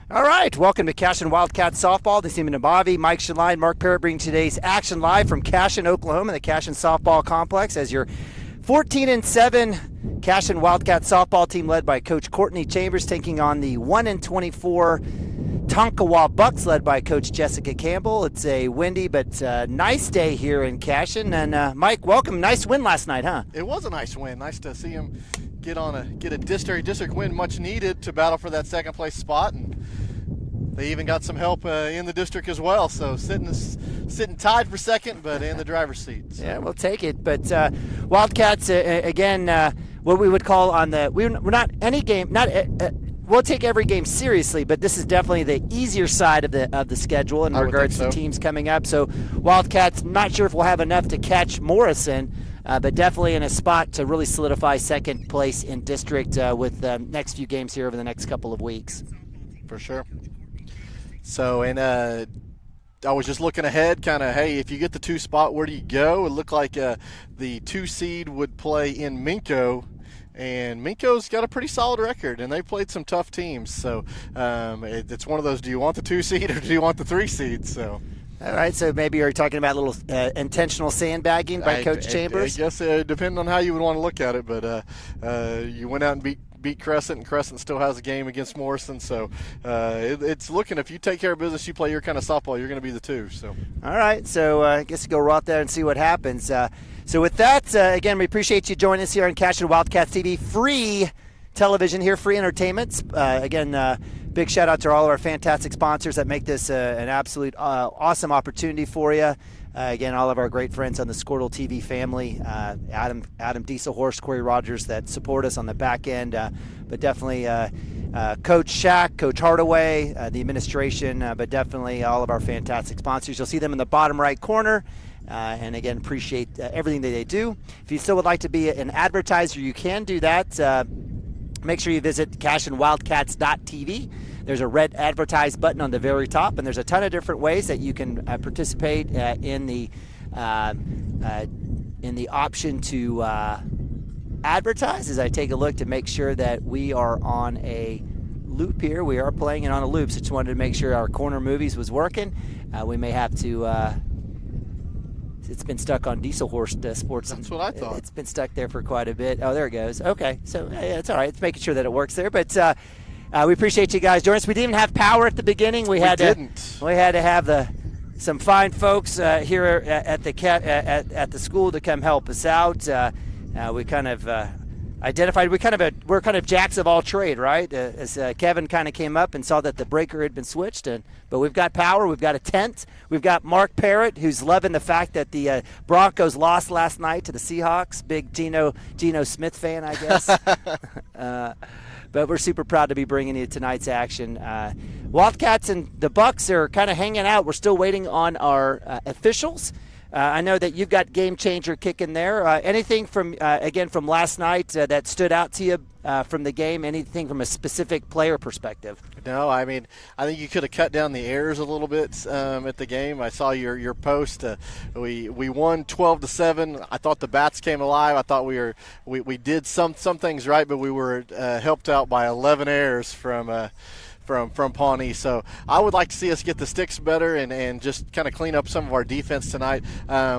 All right, welcome to Cashion Wildcats softball. This is Eamon Nabavi, Mike Shaline, Mark Parrott bringing today's action live from Cashion, Oklahoma, the Cashion softball complex as your 14-7 Cashion Wildcats softball team led by Coach Courtney Chambers taking on the 1-24 Tonkawa Bucks led by Coach Jessica Campbell. It's a windy but nice day here in Cashion. And Mike, welcome. Nice win last night, huh? It was a nice win. Nice to see him get a district win, much needed to battle for that second place spot, and they even got some help in the district as well. So sitting tied for second, but in the driver's seat. So. Yeah, we'll take it. But Wildcats again, what we would call on the we're not any game not. We'll take every game seriously, but this is definitely the easier side of the schedule in regards to teams coming up. So Wildcats, not sure if we'll have enough to catch Morrison, but definitely in a spot to really solidify second place in district with the next few games here over the next couple of weeks. For sure. So, and I was just looking ahead, kind of, hey, if you get the 2 spot, where do you go? It looked like the 2 seed would play in Minco. And Minco's got a pretty solid record, and they played some tough teams. So it's one of those, do you want the 2 seed or do you want the 3 seed? So. All right, so maybe you're talking about a little intentional sandbagging by Coach Chambers? I guess depending on how you would want to look at it, but you went out and beat Crescent, and Crescent still has a game against Morrison. So it's looking, if you take care of business, you play your kind of softball, you're going to be the 2. So. All right, so I guess you go right there and see what happens. So with that, again, we appreciate you joining us here on Cashion Wildcats TV. Free television here, free entertainment. Again, big shout out to all of our fantastic sponsors that make this an absolute awesome opportunity for you. Again, all of our great friends on the Squirtle TV family, Adam Dieselhorst, Corey Rogers that support us on the back end, but definitely Coach Shack, Coach Hardaway, the administration, but definitely all of our fantastic sponsors. You'll see them in the bottom right corner. And again, appreciate everything that they do. If you still would like to be an advertiser, you can do that. Make sure you visit cashionwildcats.tv. There's a red advertise button on the very top, and there's a ton of different ways that you can participate in the option to advertise. As I take a look to make sure that we are on a loop here, we are playing it on a loop. So just wanted to make sure our corner movies was working. We may have to. It's been stuck on Dieselhorst Sports. That's what I thought. It's been stuck there for quite a bit. Oh, there it goes. Okay, so yeah, it's all right. It's making sure that it works there. But we appreciate you guys joining us. We didn't have power at the beginning. We had to have some fine folks here at the school to come help us out. We kind of identified we're kind of jacks of all trade, right? As Kevin kind of came up and saw that the breaker had been switched, but we've got power, we've got a tent, we've got Mark Parrott, who's loving the fact that the Broncos lost last night to the Seahawks. Big Geno Smith fan, I guess. But we're super proud to be bringing you tonight's action. Wildcats and the Bucks are kind of hanging out. We're still waiting on our officials. I know that you've got game changer kicking there. Anything from last night that stood out to you from the game? Anything from a specific player perspective? No, I mean, I think you could have cut down the errors a little bit at the game. I saw your post. We won 12-7. I thought the bats came alive. I thought we did some things right, but we were helped out by 11 errors from Pawnee. So I would like to see us get the sticks better and just kind of clean up some of our defense tonight.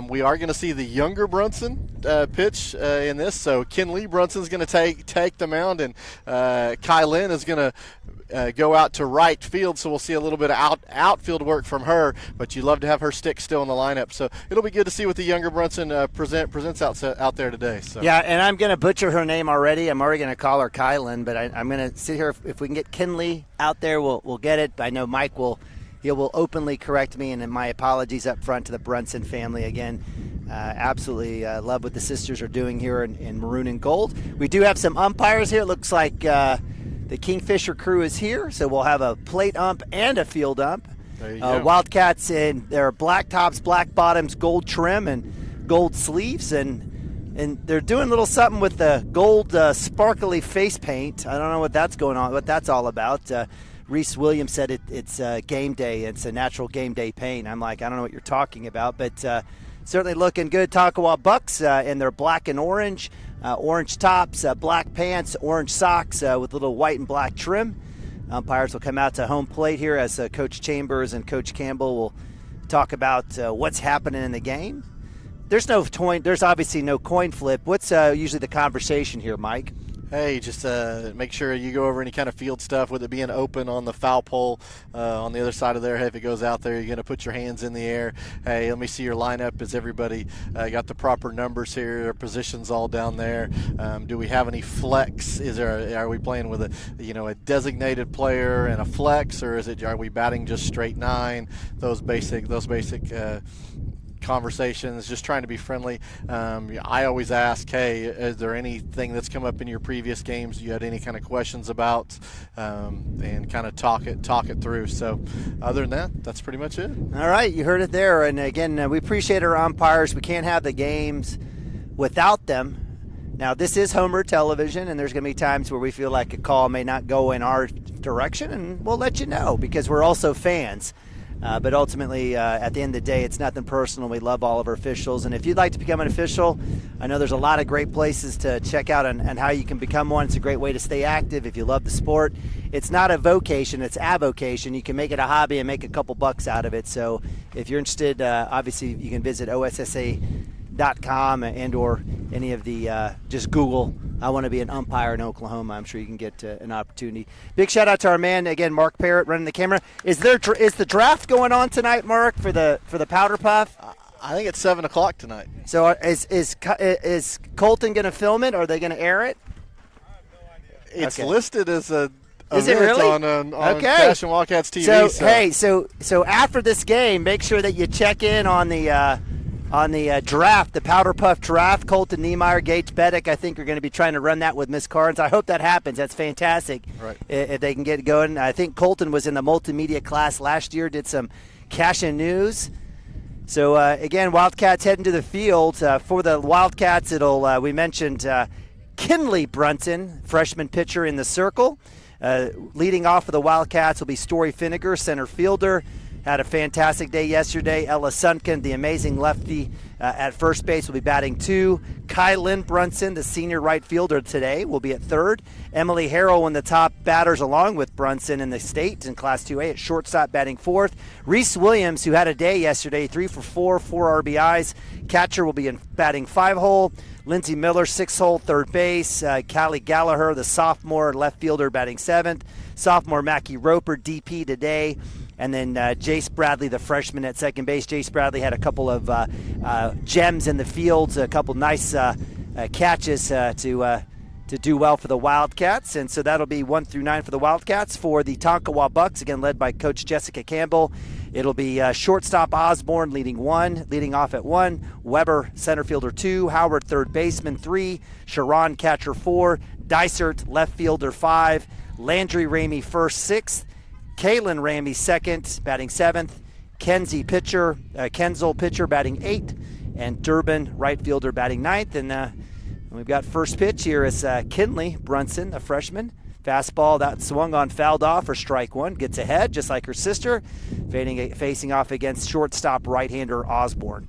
We are going to see the younger Brunson pitch in this. So Ken Lee Brunson's going to take the mound, and Kai Lynn is going to go out to right field, so we'll see a little bit of outfield work from her, but you love to have her stick still in the lineup. So it'll be good to see what the younger Brunson presents out there today. So. Yeah, and I'm going to butcher her name already. I'm already going to call her Kylan, but I'm going to sit here. If we can get Kinley out there, we'll get it. I know Mike will openly correct me, and my apologies up front to the Brunson family again. Absolutely love what the sisters are doing here in maroon and gold. We do have some umpires here. It looks like the Kingfisher crew is here, so we'll have a plate ump and a field ump. There you go. Wildcats in their black tops, black bottoms, gold trim, and gold sleeves, and they're doing a little something with the gold sparkly face paint. I don't know what that's going on, what that's all about. Reese Williams said it's game day. It's a natural game day paint. I'm like, I don't know what you're talking about, but certainly looking good. Tonkawa Bucks in their black and orange tops, black pants, orange socks with little white and black trim. Umpires will come out to home plate here as Coach Chambers and Coach Campbell will talk about what's happening in the game. There's obviously no coin flip. What's usually the conversation here, Mike? Hey, just make sure you go over any kind of field stuff, with it being open on the foul pole on the other side of there. Hey, if it goes out there, you're going to put your hands in the air. Hey, let me see your lineup. Is everybody got the proper numbers here? Are positions all down there? Do we have any flex? Are we playing with a designated player and a flex, or are we batting just straight 9? Those basic conversations, just trying to be friendly. I always ask, hey, is there anything that's come up in your previous games you had any kind of questions about, and kind of talk it through. So other than that, that's pretty much it. All right, you heard it there. And again, we appreciate our umpires. We can't have the games without them. Now, this is Homer television, and there's going to be times where we feel like a call may not go in our direction, and we'll let you know because we're also fans. But ultimately, at the end of the day, it's nothing personal. We love all of our officials. And if you'd like to become an official, I know there's a lot of great places to check out and how you can become one. It's a great way to stay active if you love the sport. It's not a vocation, it's avocation. You can make it a hobby and make a couple bucks out of it. So if you're interested, obviously you can visit OSSA.com and or any of the, just Google, I want to be an umpire in Oklahoma. I'm sure you can get an opportunity. Big shout out to our man, again, Mark Parrott running the camera. Is the draft going on tonight, Mark, for the Powder Puff? I think it's 7 o'clock tonight. So is Colton going to film it, or are they going to air it? It's listed as a is it really? on Cashion Wildcats TV. So after this game, make sure that you check in on the draft, the Powder Puff draft. Colton Niemeyer, Gage Beddick, I think are going to be trying to run that with Miss Carnes. I hope that happens. That's fantastic. Right. If they can get going. I think Colton was in the multimedia class last year, did some Cashion news. So, again, Wildcats heading to the field. For the Wildcats, we mentioned Kinley Brunson, freshman pitcher in the circle. Leading off for the Wildcats will be Story Finnegar, center fielder. Had a fantastic day yesterday. Ella Sunken, the amazing lefty at first base, will be batting 2. Kylan Brunson, the senior right fielder today, will be at 3rd. Emily Harrell, one of the top batters along with Brunson in the state in Class 2A at shortstop, batting 4th. Reese Williams, who had a day yesterday, 3 for 4, 4 RBIs. Catcher will be in batting 5-hole. Lindsey Miller, 6-hole, third base. Callie Gallagher, the sophomore left fielder, batting 7th. Sophomore Mackie Roper, DP today. And then Jace Bradley, the freshman at second base. Jace Bradley had a couple of gems in the fields, a couple nice catches to do well for the Wildcats. And so that'll be 1 through 9 for the Wildcats. For the Tonkawa Bucks, again led by Coach Jessica Campbell, it'll be shortstop Osborne leading off at 1. Weber, center fielder 2. Howard, third baseman 3. Sharon, catcher 4. Dysert, left fielder 5. Landry Ramey, first, 6th. Kaylin Ramey, second, batting 7th. Kenzel pitcher, batting 8th. And Durbin, right fielder, batting 9th. And we've got first pitch here is Kinley Brunson, a freshman. Fastball that swung on, fouled off for strike 1. Gets ahead, just like her sister, facing off against shortstop right-hander Osborne.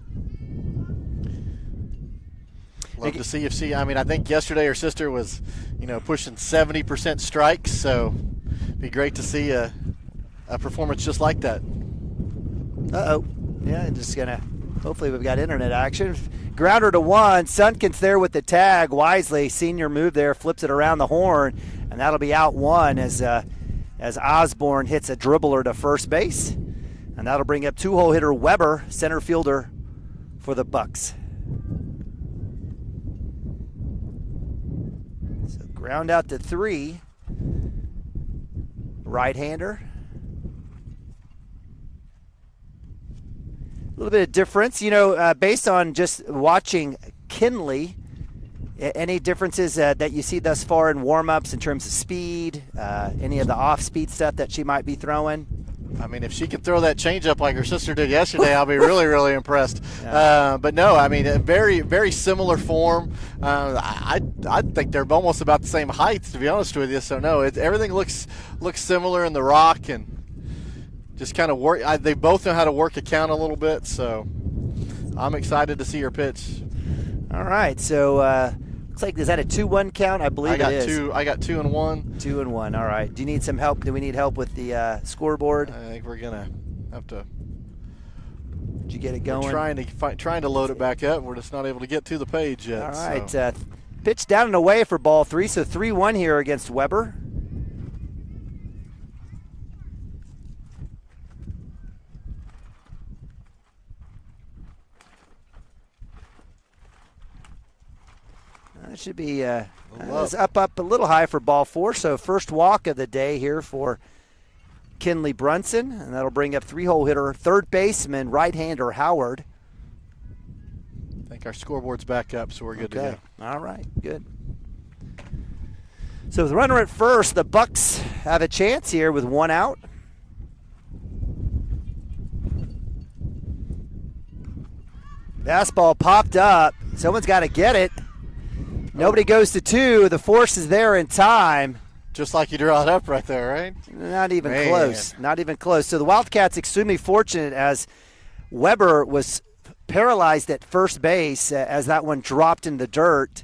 Love to see if I think yesterday her sister was, pushing 70% strikes, so it'd be great to see a performance just like that. Yeah, hopefully we've got internet action. Grounder to 1. Sunken's there with the tag. Wisely, senior move there, flips it around the horn, and that'll be out 1 as Osborne hits a dribbler to first base. And that'll bring up 2-hole hitter Weber, center fielder for the Bucks. So ground out to 3. Right-hander. A little bit of difference, based on just watching Kinley. Any differences that you see thus far in warm-ups in terms of speed, any of the off-speed stuff that she might be throwing? I mean, if she can throw that changeup like her sister did yesterday, I'll be really, really impressed. Yeah. But no, I mean, a very, very similar form. I think they're almost about the same height, to be honest with you. So no, everything looks similar in the rock, and just kind of work. They both know how to work a count a little bit, so I'm excited to see her pitch. All right, so looks like, is that a 2-1 count? I believe it is. I got 2 and 1. 2 and 1. All right. Do you need some help? Do we need help with the scoreboard? I think we're gonna have to. Did you get it going? We're trying to load it back up. We're just not able to get to the page yet. All right. So. Pitch down and away for ball 3, so 3-1 here against Weber. That should be it's up a little high for ball 4. So first walk of the day here for Kinley Brunson, and that'll bring up 3-hole hitter, third baseman, right-hander Howard. I think our scoreboard's back up, so we're good to go. All right, good. So with the runner at first, the Bucks have a chance here with 1 out. Fastball popped up. Someone's got to get it. Nobody goes to 2. The force is there in time. Just like you draw it up right there, right? Not even close. Not even close. So the Wildcats extremely fortunate as Weber was paralyzed at first base as that one dropped in the dirt.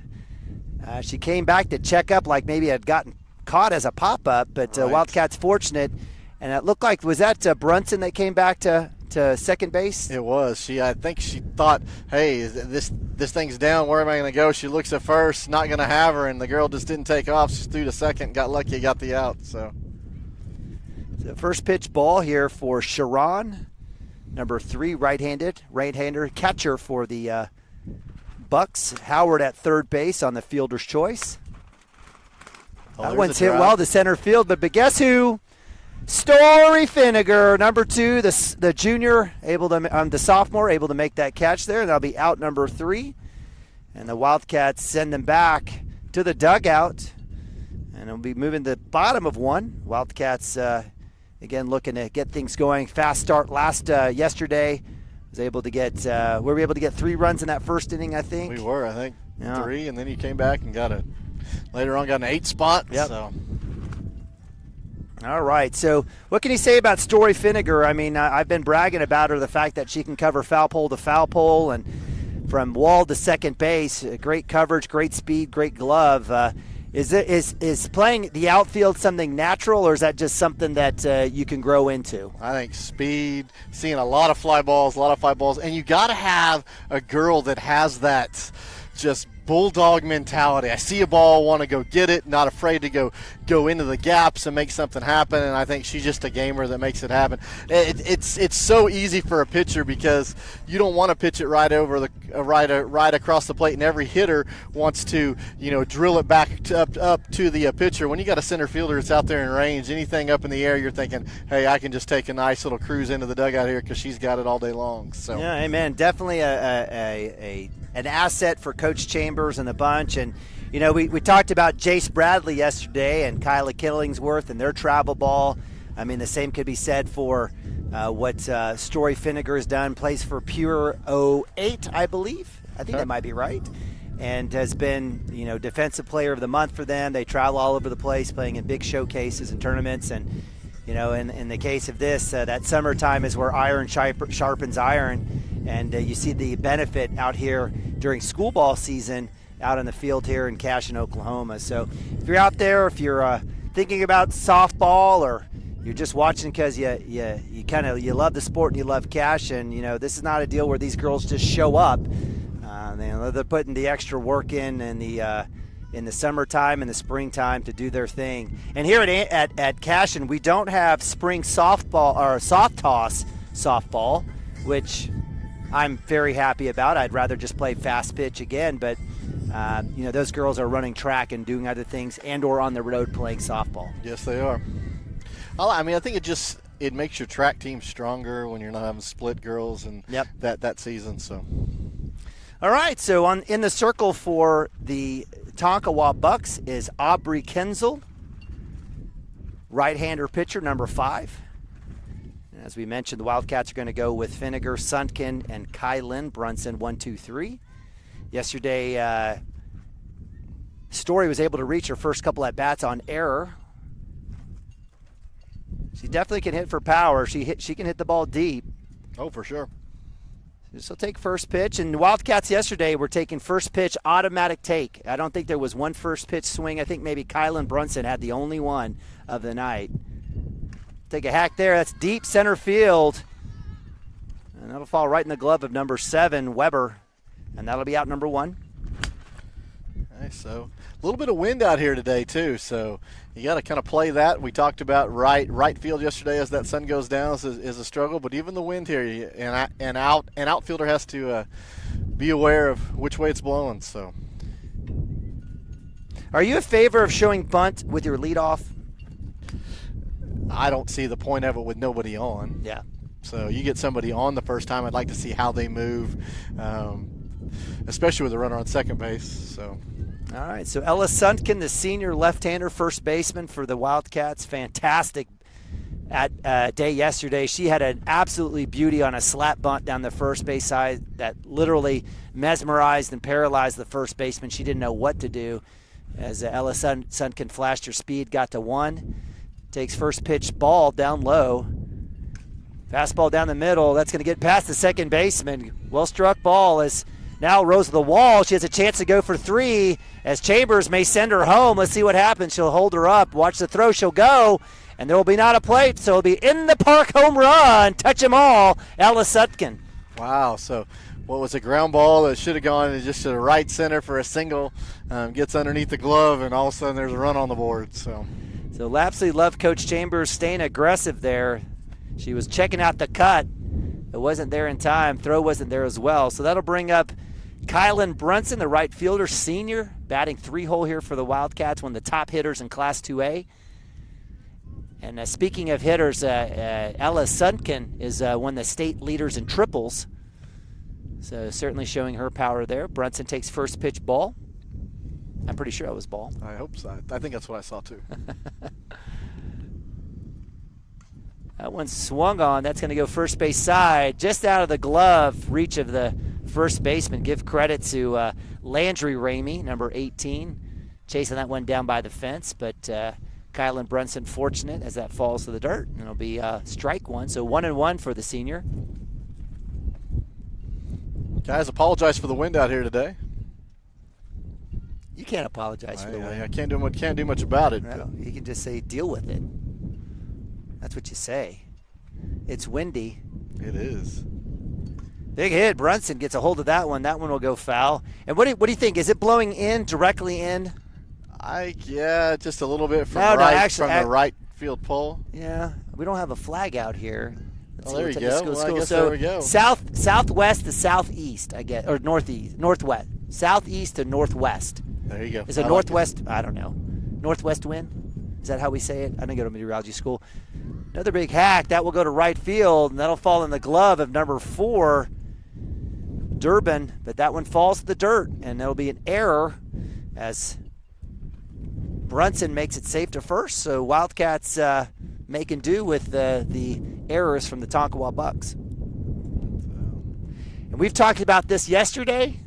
She came back to check up like maybe had gotten caught as a pop-up, but right. Wildcats fortunate. And it looked like, was that Brunson that came back to second base? It was. I think she thought, hey, this thing's down. Where am I going to go? She looks at first, not going to have her, and the girl just didn't take off. She threw to second, got lucky, got the out. So first pitch ball here for Sharon, number 3, right-hander, catcher for the Bucks. Howard at third base on the fielder's choice. That one's hit well to center field, but guess who? Story Finnegar, number 2, the junior, the sophomore, able to make that catch there. That'll be out number 3. And the Wildcats send them back to the dugout. And it'll be moving to the bottom of 1. Wildcats, again, looking to get things going. Fast start yesterday. We were able to get 3 runs in that first inning, I think. We were, I think. Yeah. 3, and then you came back and got an 8 spot. Yep. So. All right, so what can you say about Story Finnegar? I mean, I've been bragging about her, the fact that she can cover foul pole to foul pole and from wall to second base. Great coverage, great speed, great glove. Is playing the outfield something natural, or is that just something that you can grow into? I think speed, seeing a lot of fly balls, and you got to have a girl that has that just bulldog mentality. I see a ball, want to go get it, not afraid to go into the gaps and make something happen, and I think she's just a gamer that makes it happen. It's so easy for a pitcher because you don't want to pitch it right over right across the plate, and every hitter wants to drill it back up to the pitcher. When you got a center fielder that's out there in range, anything up in the air, you're thinking, hey, I can just take a nice little cruise into the dugout here because she's got it all day long. So yeah, amen. Definitely an asset for Coach Chambers and the bunch. And, we talked about Jace Bradley yesterday and Kyla Killingsworth and their travel ball. I mean, the same could be said for what Story Finnegar has done. Plays for Pure 08, I believe. I think that might be right. And has been, Defensive Player of the Month for them. They travel all over the place playing in big showcases and tournaments. And, in the case of this, that summertime is where iron sharpens iron. And you see the benefit out here during school ball season out in the field here in Cashion, Oklahoma. So if you're out there, if you're thinking about softball, or you're just watching because you love the sport and you love Cashion, this is not a deal where these girls just show up. They're putting the extra work in the summertime and the springtime to do their thing. And here at Cashion, we don't have spring softball or soft toss softball, which I'm very happy about. I'd rather just play fast pitch again, but those girls are running track and doing other things and or on the road playing softball. Yes, they are. I think it makes your track team stronger when you're not having split girls and that season. So, all right. So in the circle for the Tonkawa Bucks is Aubrey Kenzel, right-hander pitcher, number 5. As we mentioned, the Wildcats are going to go with Finnegar, Suntkin, and Kylan Brunson, 1, 2, 3. Yesterday, Story was able to reach her first couple at bats on error. She definitely can hit for power. She can hit the ball deep. Oh, for sure. She'll take first pitch. And the Wildcats yesterday were taking first pitch automatic take. I don't think there was one first pitch swing. I think maybe Kylan Brunson had the only one of the night. Take a hack there. That's deep center field. And that'll fall right in the glove of number 7, Weber. And that'll be out number 1. Nice. So a little bit of wind out here today too, so you got to kind of play that. We talked about right field yesterday as that sun goes down is a struggle, but even the wind here, an outfielder has to be aware of which way it's blowing. So, are you in favor of showing bunt with your leadoff? I don't see the point of it with nobody on. Yeah. So you get somebody on the first time, I'd like to see how they move, especially with a runner on second base. So. All right, so Ella Suntken, the senior left-hander first baseman for the Wildcats, fantastic day yesterday. She had an absolutely beauty on a slap bunt down the first base side that literally mesmerized and paralyzed the first baseman. She didn't know what to do as Ella Suntken flashed her speed, got to 1, takes first pitch ball down low. Fastball down the middle. That's going to get past the second baseman. Well-struck ball is now rose to the wall. She has a chance to go for 3 as Chambers may send her home. Let's see what happens. She'll hold her up. Watch the throw. She'll go, and there will be not a plate, so it'll be in the park home run. Touch them all, Ella Sutkin. Wow, so what was a ground ball that should have gone just to the right center for a single, gets underneath the glove, and all of a sudden there's a run on the board. So Lapsley loved Coach Chambers staying aggressive there. She was checking out the cut. It wasn't there in time. Throw wasn't there as well. So that'll bring up Kylan Brunson, the right fielder, senior, batting 3-hole here for the Wildcats, one of the top hitters in Class 2A. And speaking of hitters, Ella Sunken is one of the state leaders in triples. So certainly showing her power there. Brunson takes first pitch ball. I'm pretty sure it was ball. I hope so. I think that's what I saw too. That one swung on. That's going to go first base side, just out of the glove reach of the first baseman. Give credit to Landry Ramey, number 18, chasing that one down by the fence. But Kylan Brunson fortunate as that falls to the dirt. And it'll be strike one. So 1-1 for the senior. Guys, apologize for the wind out here today. You can't apologize for the wind. I can't do much about it. No, you can just say deal with it. That's what you say. It's windy. It is. Big hit. Brunson gets a hold of that one. That one will go foul. And what do you think? Is it blowing in, directly in? Just a little bit from the right field pole. Yeah, we don't have a flag out here. There you go. I guess there we go. Southwest to southeast, I guess, or northwest. Southeast to northwest. There you go. Is it northwest? I don't know. Northwest wind? Is that how we say it? I didn't go to meteorology school. Another big hack. That will go to right field, and that'll fall in the glove of number 4, Durbin. But that one falls to the dirt, and there'll be an error as Brunson makes it safe to first. So Wildcats making do with the errors from the Tonkawa Bucks. And we've talked about this yesterday,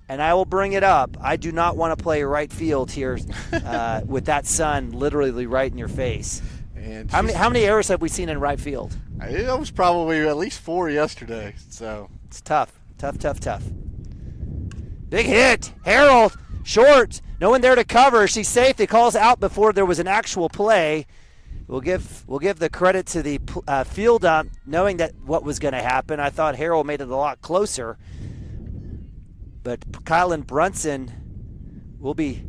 and I will bring it up. I do not want to play right field here with that sun literally right in your face. And how many errors have we seen in right field? It was probably at least 4 yesterday. So it's tough. Big hit. Harold, short. No one there to cover. She's safe. It calls out before there was an actual play. We'll give the credit to the field ump, knowing that what was going to happen. I thought Harold made it a lot closer. But Kylan Brunson will be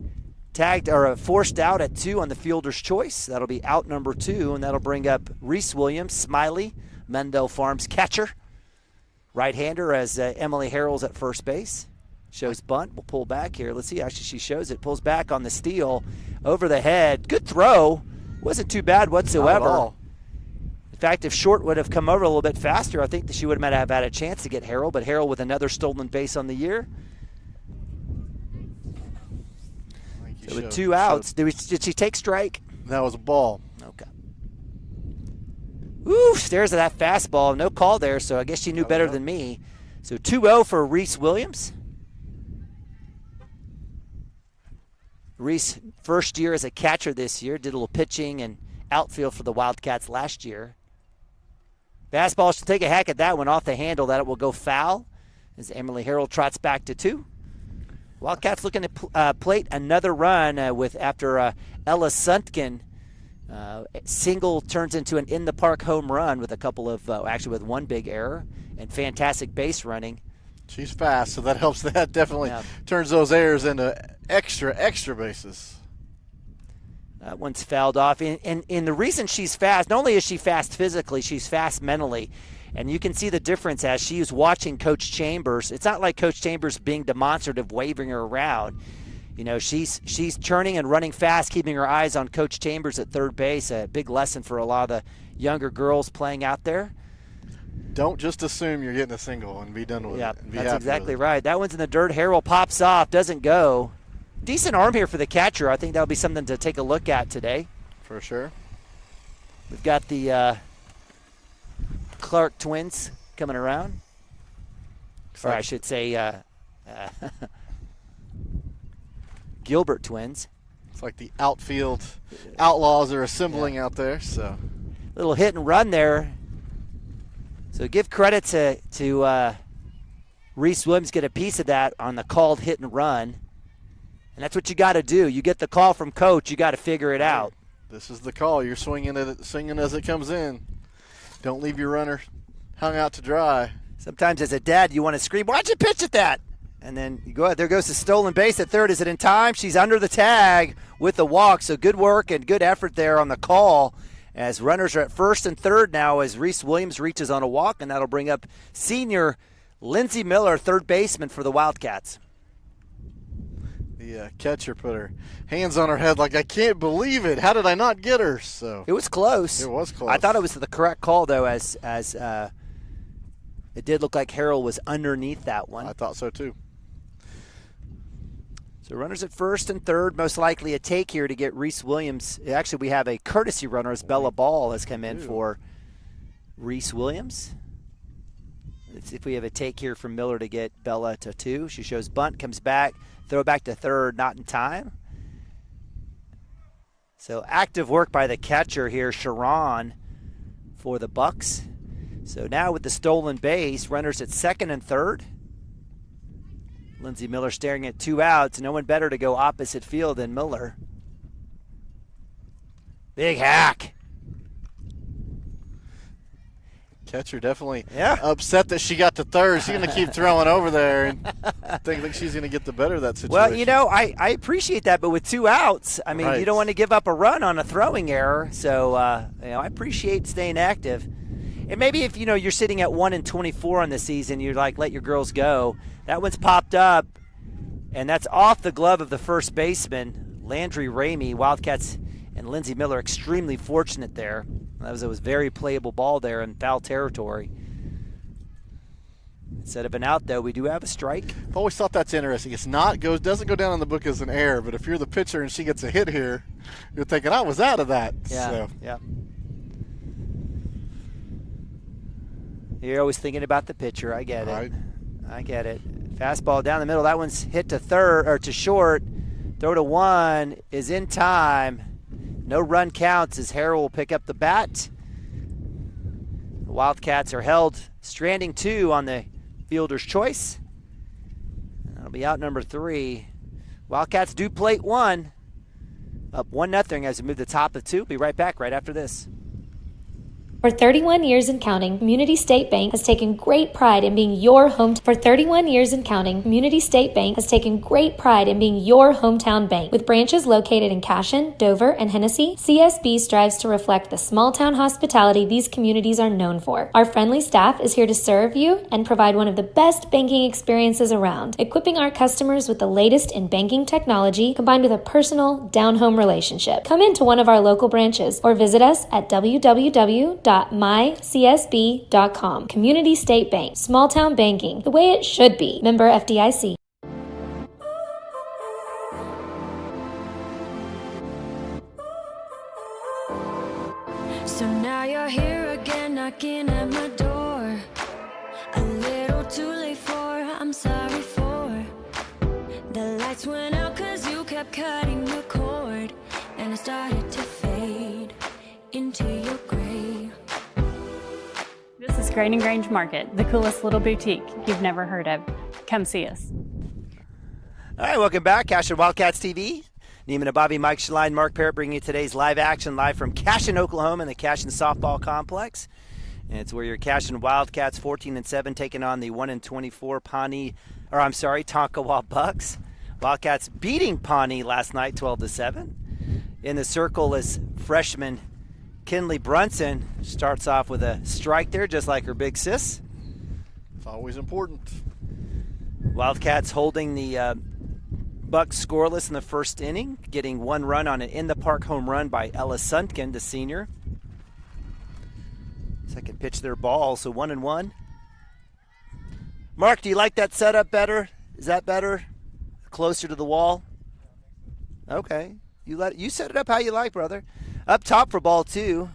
tagged or forced out at 2 on the fielder's choice. That'll be out number 2, and that'll bring up Reese Williams, Smiley, Mendel Farms catcher. Right-hander as Emily Harrell's at first base. Shows bunt. We'll pull back here. Let's see. Actually, she shows it. Pulls back on the steal. Over the head. Good throw. Wasn't too bad whatsoever. Not at all. In fact, if Short would have come over a little bit faster, I think that she would have had a chance to get Harrell, but Harrell with another stolen base on the year. So with 2 outs, did she take strike? That was a ball. Okay. Ooh, stares at that fastball. No call there, so I guess she knew better than me. So 2-0 for Reese Williams. Reese, first year as a catcher this year, did a little pitching and outfield for the Wildcats last year. Fastball, she'll take a hack at that one off the handle. That it will go foul. as Emily Harrell trots back to 2. Wildcats looking to plate another run after Ella Suntken single turns into an in-the-park home run with a couple of, actually with one big error and fantastic base running. She's fast, so that helps. That definitely turns those errors into extra bases. That one's fouled off. And the reason she's fast, not only is she fast physically, she's fast mentally. And you can see the difference as she is watching Coach Chambers. It's not like Coach Chambers being demonstrative, waving her around. You know, she's churning and running fast, keeping her eyes on Coach Chambers at third base. A big lesson for a lot of the younger girls playing out there. Don't just assume you're getting a single and be done with it. Yeah, that's exactly right. That one's in the dirt. Harrell pops off, doesn't go. Decent arm here for the catcher. I think that'll be something to take a look at today. For sure. We've got the Clark twins coming around. Or I should say Gilbert twins. It's like the outfield outlaws are assembling out there. So little hit and run there. So give credit to Reese Williams, get a piece of that on the called hit and run. And that's what you got to do. You get the call from coach, you got to figure it out. This is the call. You're swinging as it comes in. Don't leave your runner hung out to dry. Sometimes as a dad, you want to scream, why'd you pitch at that? And then you go ahead. There goes the stolen base at third. Is it in time? She's under the tag with the walk. So good work and good effort there on the call as runners are at first and third now as Reese Williams reaches on a walk, and that'll bring up senior Lindsey Miller, third baseman for the Wildcats. The catcher put her hands on her head like, I can't believe it. How did I not get her? So it was close. It was close. I thought it was the correct call, though, as it did look like Harrell was underneath that one. I thought so, too. So runners at first and third, most likely a take here to get Reese Williams. Actually, we have a courtesy runner as Bella Ball has come in for Reese Williams. Let's see if we have a take here from Miller to get Bella to 2. She shows bunt, comes back, throw back to third, not in time. So active work by the catcher here, Sharon, for the Bucks. So now with the stolen base, runners at second and third. Lindsey Miller staring at 2 outs. No one better to go opposite field than Miller. Big hack. Catcher definitely upset that she got to third. She's going to keep throwing over there and think she's going to get the better of that situation. Well, you know, I appreciate that, but with 2 outs, I mean, you don't want to give up a run on a throwing error. So, you know, I appreciate staying active. And maybe if, you know, you're sitting at 1-24 on the season, you're like, let your girls go. That one's popped up, and that's off the glove of the first baseman, Landry Ramey. Wildcats and Lindsey Miller extremely fortunate there. That was a very playable ball there in foul territory. Instead of an out, though, we do have a strike. I've always thought that's interesting. Doesn't go down in the book as an error, but if you're the pitcher and she gets a hit here, you're thinking, I was out of that. Yeah, so. yeah. You're always thinking about the pitcher. I get it. Right. I get it. Fastball down the middle. That one's hit to third or to short. Throw to 1 is in time. No run counts as Harrell will pick up the bat. The Wildcats are held stranding 2 on the fielder's choice. That'll be out number 3. Wildcats do plate 1. Up 1-0 as we move to the top of 2. Be right back right after this. For 31 years and counting, Community State Bank has taken great pride in being your home. For 31 years and counting, Community State Bank has taken great pride in being your hometown bank. With branches located in Cashion, Dover, and Hennessy, CSB strives to reflect the small-town hospitality these communities are known for. Our friendly staff is here to serve you and provide one of the best banking experiences around, equipping our customers with the latest in banking technology combined with a personal, down-home relationship. Come into one of our local branches or visit us at www.mycsb.com. Community State Bank. Small town banking. The way it should be. Member FDIC. So now you're here again, knocking at my door. A little too late for, I'm sorry for. The lights went out 'cause you kept cutting the cord, and I started to fade into your gray. This is Grain and Grange Market, the coolest little boutique you've never heard of. Come see us. All right, welcome back. Cashion Wildcats TV. Neiman Abavi, Mike Schlein, Mark Parrott bringing you today's live action live from Cashion, Oklahoma in the Cashion Softball Complex. And it's where your Cashion Wildcats 14-7 taking on the 1-24 Tonkawa Bucks. Wildcats beating Pawnee last night 12-7. In the circle is freshman Kinley Brunson. Starts off with a strike there just like her big sis. It's always important. Wildcats holding the Bucks scoreless in the first inning, getting one run on an in-the-park home run by Ella Suntken, the senior. Second pitch their ball, so 1-1. Mark, do you like that setup better? Is that better? Closer to the wall? Okay. You set it up how you like, brother. Up top for ball 2.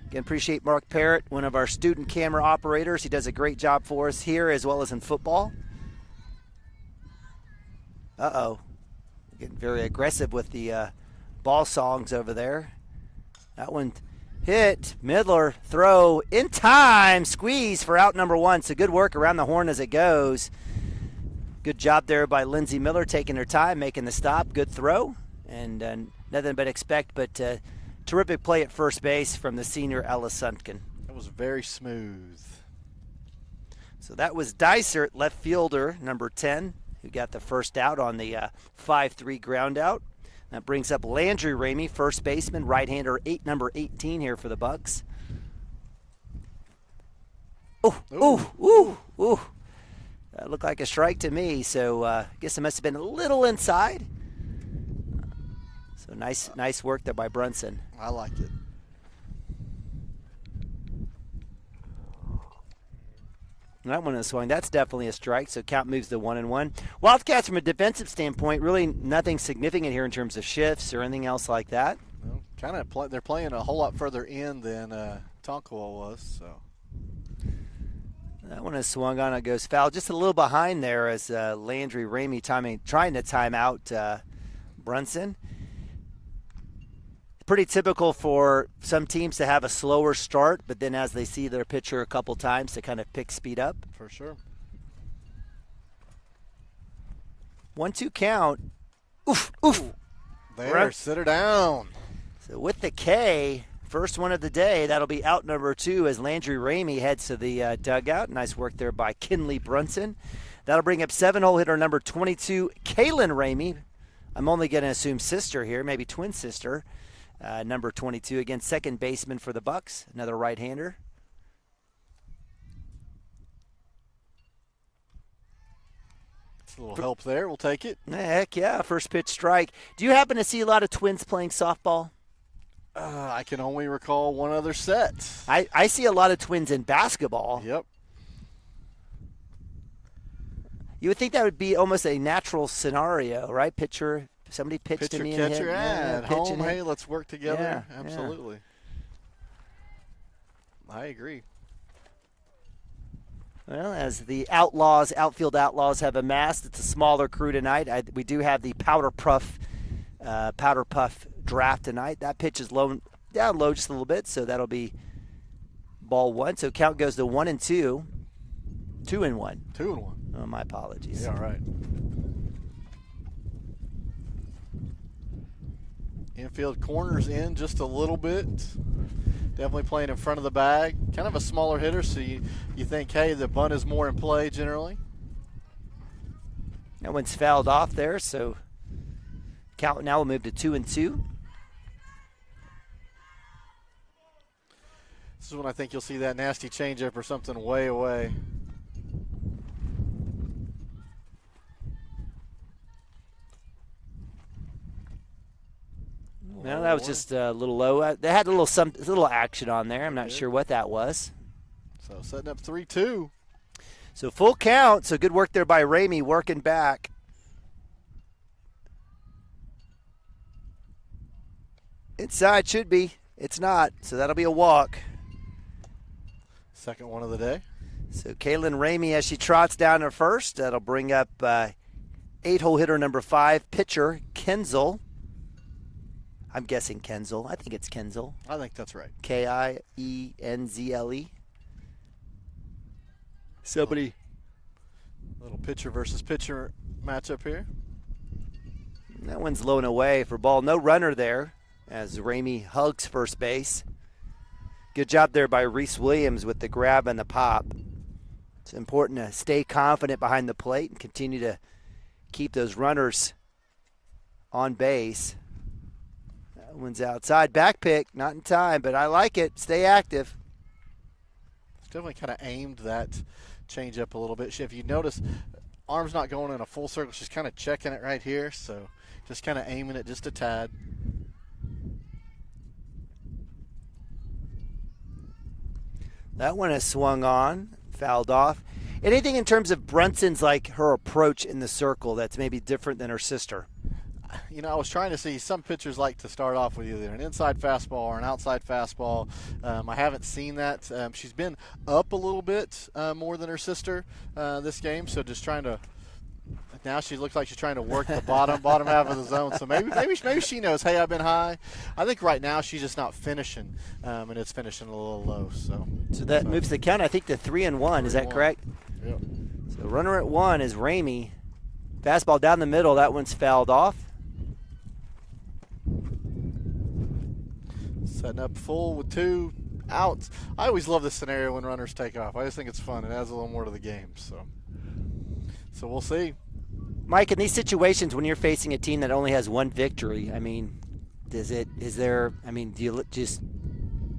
Again, appreciate Mark Parrott, one of our student camera operators. He does a great job for us here as well as in football. Uh-oh. Getting very aggressive with the ball songs over there. That one hit. Midler throw in time. Squeeze for out number 1. So good work around the horn as it goes. Good job there by Lindsey Miller taking her time, making the stop. Good throw. And nothing but expect but terrific play at first base from the senior Ella Suntken. That was very smooth. So that was Dysert, left fielder, number 10. Who got the first out on the 5-3 ground out. That brings up Landry Ramey, first baseman, right-hander, number 18 here for the Bucks. Ooh. That looked like a strike to me, so I guess it must have been a little inside. So nice work there by Brunson. I like it. That one is swung. That's definitely a strike, so count moves to 1-1. Wildcats, from a defensive standpoint, really nothing significant here in terms of shifts or anything else like that. Well, they're playing a whole lot further in than Tonkawa was. So that one is swung on. It goes foul. Just a little behind there as Landry Ramey trying to time out Brunson. Pretty typical for some teams to have a slower start, but then as they see their pitcher a couple times to kind of pick speed up. For sure. 1-2 count. Oof. There, right. Sit her down. So with the K, first one of the day, that'll be out number 2 as Landry Ramey heads to the dugout. Nice work there by Kinley Brunson. That'll bring up 7-hole hitter number 22, Kaylin Ramey. I'm only going to assume sister here, maybe twin sister. Number 22, again, second baseman for the Bucks, another right-hander. It's a little help there. We'll take it. Heck yeah, first pitch strike. Do you happen to see a lot of twins playing softball? I can only recall one other set. I see a lot of twins in basketball. Yep. You would think that would be almost a natural scenario, right? Pitcher. Somebody pitched to me and hit. At home, hey, let's work together. Yeah, absolutely. Yeah. I agree. Well, as the outfield outlaws have amassed, it's a smaller crew tonight. We do have the Powder Puff draft tonight. That pitch is down low just a little bit, so that'll be ball 1. So count goes to 1-2, 2-1. 2-1. Oh, my apologies. Yeah, all right. Infield corners in just a little bit. Definitely playing in front of the bag. Kind of a smaller hitter, so you think, hey, the bunt is more in play generally. That one's fouled off there, so count now will move to 2-2. This is when I think you'll see that nasty changeup or something way away. No, that was just a little low. They had a little action on there. I'm not sure what that was. So setting up 3-2. So full count. So good work there by Ramey working back. Inside should be. It's not. So that'll be a walk. Second one of the day. So Kaylin Ramey as she trots down to first. That'll bring up 8-hole hitter number 5, pitcher Kenzel. I'm guessing Kenzel. I think it's Kenzel. I think that's right. Kienzle. Somebody. Little pitcher versus pitcher matchup here. That one's low and away for ball. No runner there as Ramey hugs first base. Good job there by Reese Williams with the grab and the pop. It's important to stay confident behind the plate and continue to keep those runners on base. That one's outside. Back pick, not in time, but I like it. Stay active. Definitely kind of aimed that change up a little bit. If you notice, arm's not going in a full circle. She's kind of checking it right here, so just kind of aiming it just a tad. That one has swung on, fouled off. Anything in terms of Brunson's, like her approach in the circle that's maybe different than her sister? You know, I was trying to see, some pitchers like to start off with either an inside fastball or an outside fastball. I haven't seen that. She's been up a little bit more than her sister this game, so just trying to. Now she looks like she's trying to work the bottom half of the zone. So maybe she knows. Hey, I've been high. I think right now she's just not finishing, and it's finishing a little low. So that moves the count. I think to 3-1. Is that correct? Yep. So runner at 1 is Ramey. Fastball down the middle. That one's fouled off. Setting up full with 2 outs. I always love this scenario when runners take off. I just think it's fun. It adds a little more to the game. So we'll see. Mike, in these situations when you're facing a team that only has 1 victory, I mean, do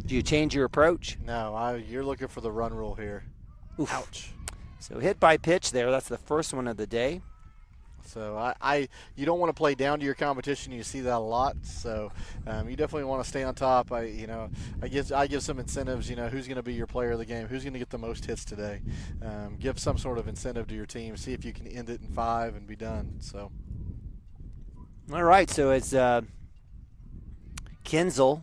you change your approach? No, you're looking for the run rule here. Oof. Ouch. So hit by pitch there. That's the first one of the day. So you don't want to play down to your competition. You see that a lot. So you definitely want to stay on top. I give some incentives. You know, who's going to be your player of the game? Who's going to get the most hits today? Give some sort of incentive to your team. See if you can end it in 5 and be done. So. All right. So it's Kinzel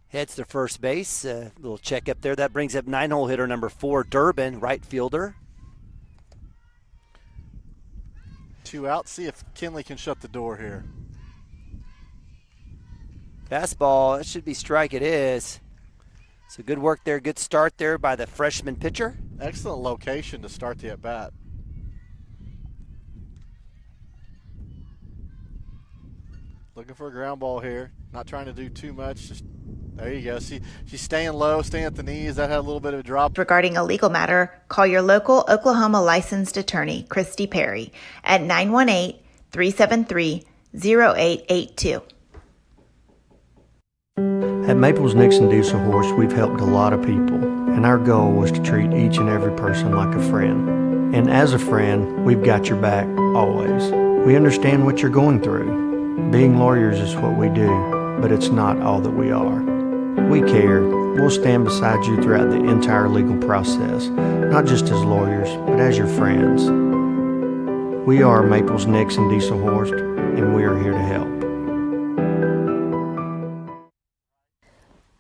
heads to first base. Little check up there. That brings up 9-hole hitter number 4, Durbin, right fielder. 2 out. See if Kinley can shut the door here. Fastball. That should be strike. It is. So good work there. Good start there by the freshman pitcher. Excellent location to start the at-bat. Looking for a ground ball here. Not trying to do too much. Just there you go. See, she's staying low, staying at the knees. That had a little bit of a drop. Regarding a legal matter, call your local Oklahoma licensed attorney, Christy Perry, at 918-373-0882. At Maples Nixon Diesel Horse, we've helped a lot of people, and our goal was to treat each and every person like a friend. And as a friend, we've got your back, always. We understand what you're going through. Being lawyers is what we do, but it's not all that we are. We care. We'll stand beside you throughout the entire legal process, not just as lawyers, but as your friends. We are Maples Nixon Diesel Horse, and we are here to help.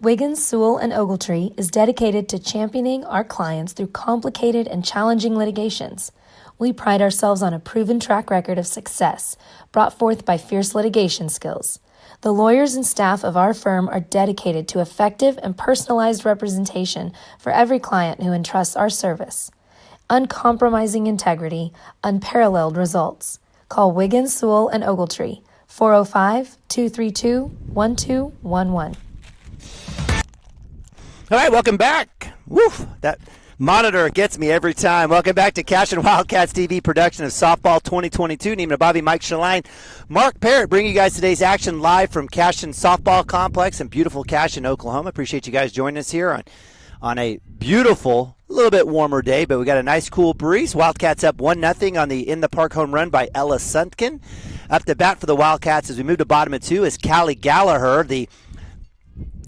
Wiggins, Sewell, and Ogletree is dedicated to championing our clients through complicated and challenging litigations. We pride ourselves on a proven track record of success brought forth by fierce litigation skills. The lawyers and staff of our firm are dedicated to effective and personalized representation for every client who entrusts our service. Uncompromising integrity, unparalleled results. Call Wiggins, Sewell, and Ogletree, 405-232-1211. All right, welcome back. Woof, that monitor gets me every time. Welcome back to Cashion Wildcats TV production of Softball 2022. Neiman Bobby, Mike Shaline, Mark Parrott bringing you guys today's action live from Cashion Softball Complex in beautiful Cashion, Oklahoma. Appreciate you guys joining us here on a beautiful, a little bit warmer day, but we got a nice cool breeze. Wildcats up 1-0 on the in-the-park home run by Ella Suntkin. Up to bat for the Wildcats as we move to bottom of 2 is Callie Gallagher, the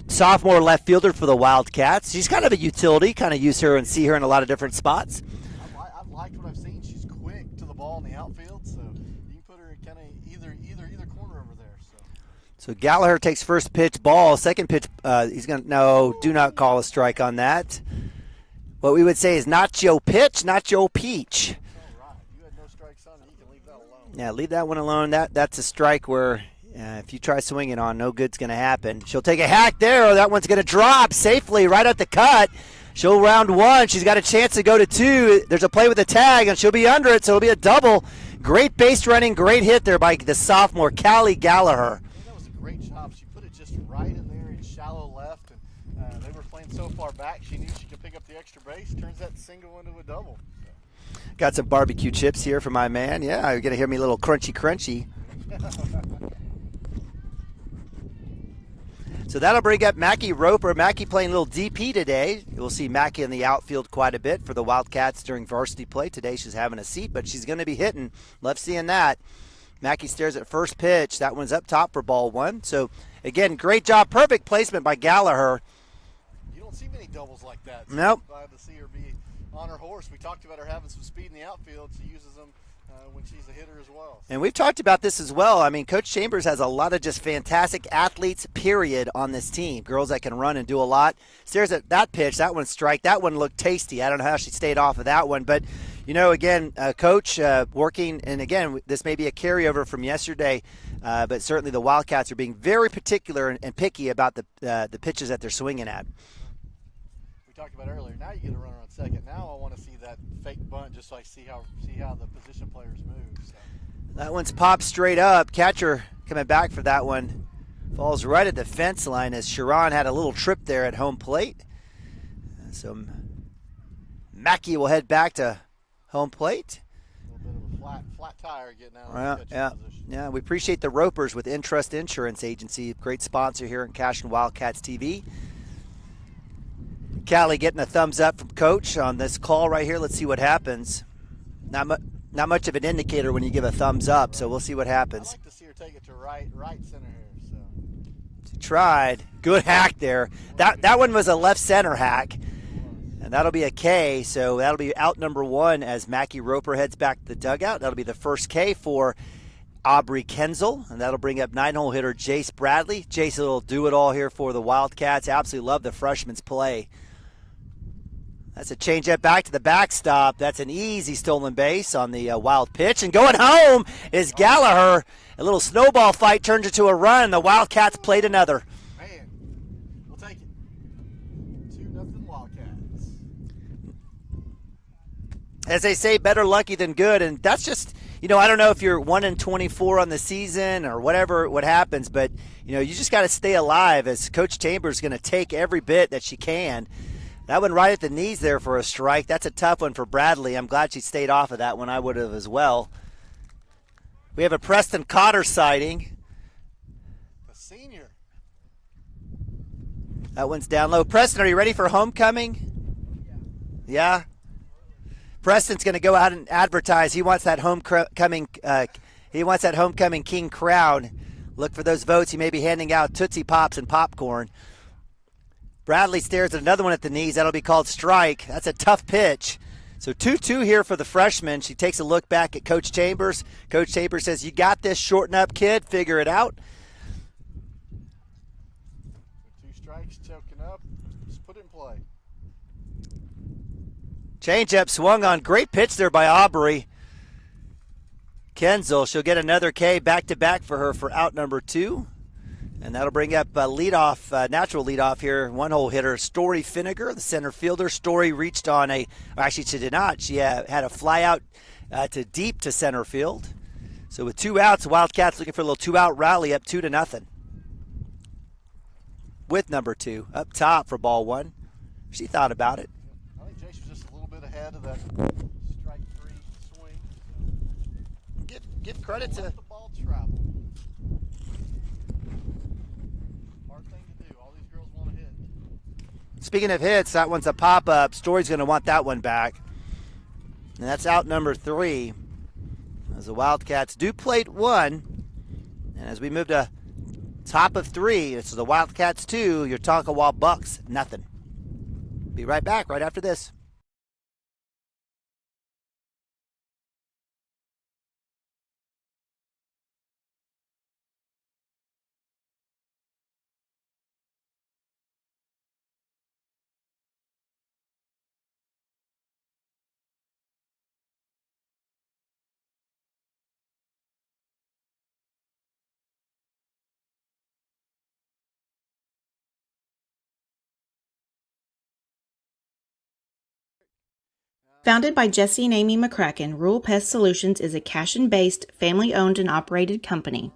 sophomore left fielder for the Wildcats. She's kind of a utility, kind of use her and see her in a lot of different spots. I've liked what I've seen. She's quick to the ball in the outfield, so you can put her in kind of either corner over there. So Gallagher takes first pitch, ball. Second pitch, he's going to, no, do not call a strike on that. What we would say is not your pitch, not your peach. Oh, right. You had no strikes on it. You can leave that alone. Yeah, leave that one alone. That's a strike where if you try swinging on, no good's going to happen. She'll take a hack there. That one's going to drop safely right at the cut. She'll round one. She's got a chance to go to two. There's a play with a tag, and she'll be under it, so it'll be a double. Great base running, great hit there by the sophomore, Callie Gallagher. That was a great job. She put it just right in there in shallow left, and they were playing so far back, she knew she could pick up the extra base, turns that single into a double. Got some barbecue chips here for my man. Yeah, you're going to hear me a little crunchy. So that'll bring up Mackie Roper. Mackie playing a little DP today. We'll see Mackie in the outfield quite a bit for the Wildcats during varsity play. Today she's having a seat, but she's going to be hitting. Love seeing that. Mackie stares at first pitch. That one's up top for ball one. So, again, great job. Perfect placement by Gallagher. You don't see many doubles like that. So nope. I'm glad to see her be on her horse. We talked about her having some speed in the outfield. She uses them when she's a hitter as well. And we've talked about this as well. I mean, Coach Chambers has a lot of just fantastic athletes, period, on this team. Girls that can run and do a lot. Stares at that pitch. That one strike. That one looked tasty. I don't know how she stayed off of that one. But, you know, again, Coach working, and again, this may be a carryover from yesterday, but certainly the Wildcats are being very particular and picky about the pitches that they're swinging at. We talked about earlier. Now you get a runner on second. Now I want to see that fake bunt just so I see how the position players move. So. That one's popped straight up. Catcher coming back for that one. Falls right at the fence line as Sharon had a little trip there at home plate. So Mackie will head back to home plate. A little bit of a flat tire getting out of the yeah. position. Yeah, we appreciate the Ropers with Intrust Insurance Agency. Great sponsor here in Cashion Wildcats TV. Callie getting a thumbs up from Coach on this call right here. Let's see what happens. Not much of an indicator when you give a thumbs up, so we'll see what happens. I'd like to see her take it to right center here. So. She tried. Good hack there. That one was a left center hack. And that'll be a K, so that'll be out number one as Mackie Roper heads back to the dugout. That'll be the first K for Aubrey Kenzel, and that'll bring up 9-hole hitter Jace Bradley. Jace will do it all here for the Wildcats. Absolutely love the freshman's play. That's a changeup back to the backstop. That's an easy stolen base on the wild pitch. And going home is Gallagher. A little snowball fight turns into a run. The Wildcats played another. Man, we'll take it. 2-0 Wildcats. As they say, better lucky than good. And that's just, you know, I don't know if you're 1-24 on the season or whatever, what happens. But, you know, you just got to stay alive as Coach Chambers is going to take every bit that she can. That one right at the knees there for a strike. That's a tough one for Bradley. I'm glad she stayed off of that one. I would have as well. We have a Preston Cotter sighting. A senior. That one's down low. Preston, are you ready for homecoming? Yeah? Preston's going to go out and advertise. He wants that homecoming king crown. Look for those votes. He may be handing out Tootsie Pops and popcorn. Bradley stares at another one at the knees. That'll be called strike. That's a tough pitch. So 2-2 here for the freshman. She takes a look back at Coach Chambers. Coach Chambers says, you got this. Shorten up, kid. Figure it out. 2 strikes, choking up. Just put it in play. Changeup swung on. Great pitch there by Aubrey. Kenzel, she'll get another K back-to-back for her for out number 2. And that'll bring up natural leadoff here. 1-hole hitter, Story Finnegar, the center fielder. Story reached on actually she did not. She had a fly out to deep to center field. So with 2 outs, the Wildcats looking for a little 2-out rally up 2-0. With number 2 up top for ball 1. She thought about it. I think Jace was just a little bit ahead of that strike 3 swing. Give credit to the ball travel. Speaking of hits, that one's a pop-up. Story's going to want that one back. And that's out number 3. As the Wildcats do plate 1. And as we move to top of 3, it's the Wildcats 2, your Tonkawa Bucks nothing. Be right back right after this. Founded by Jesse and Amy McCracken, Rural Pest Solutions is a Cashion-based, family-owned and operated company.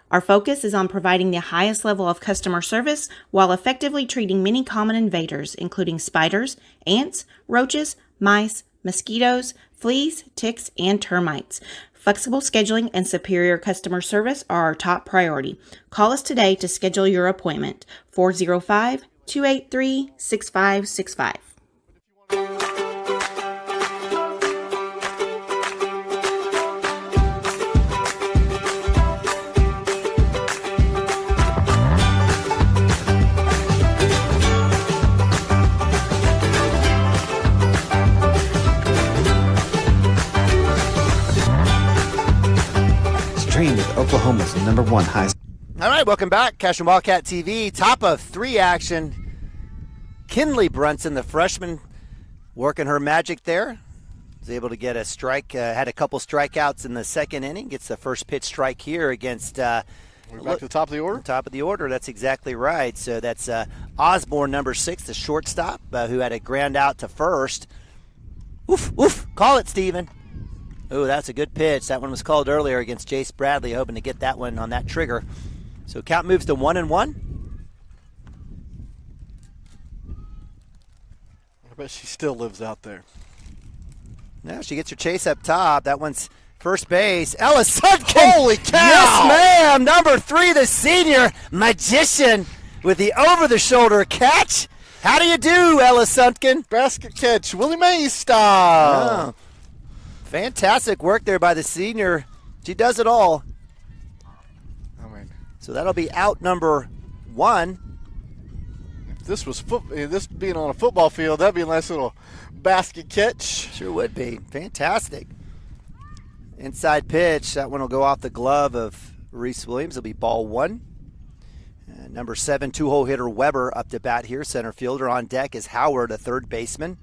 Our focus is on providing the highest level of customer service while effectively treating many common invaders, including spiders, ants, roaches, mice, mosquitoes, fleas, ticks, and termites. Flexible scheduling and superior customer service are our top priority. Call us today to schedule your appointment. 405-283-6565. With Oklahoma's #1 high. All right, welcome back. Cashion Wildcat TV, top of 3 action. Kinley Brunson, the freshman, working her magic there. Was able to get a strike, had a couple strikeouts in the second inning. Gets the first pitch strike here against. We're back to the top of the order? Top of the order, that's exactly right. So that's Osborne, number 6, the shortstop, who had a ground out to first. Oof, oof, call it, Steven. Oh, that's a good pitch. That one was called earlier against Jace Bradley, hoping to get that one on that trigger. So count moves to 1-1. I bet she still lives out there. Now she gets her chase up top. That one's first base. Ella Sutkin. Holy cow! Yes, ma'am. Number 3, the senior magician with the over-the-shoulder catch. How do you do, Ella Sutkin? Basket catch, Willie Mays style. Oh. Fantastic work there by the senior. She does it all. So that'll be out number 1. If this was this being on a football field, that'd be a nice little basket catch. Sure would be. Fantastic. Inside pitch. That one will go off the glove of Reese Williams. It'll be ball 1. Number 7, 2-hole hitter Weber up to bat here. Center fielder on deck is Howard, a third baseman.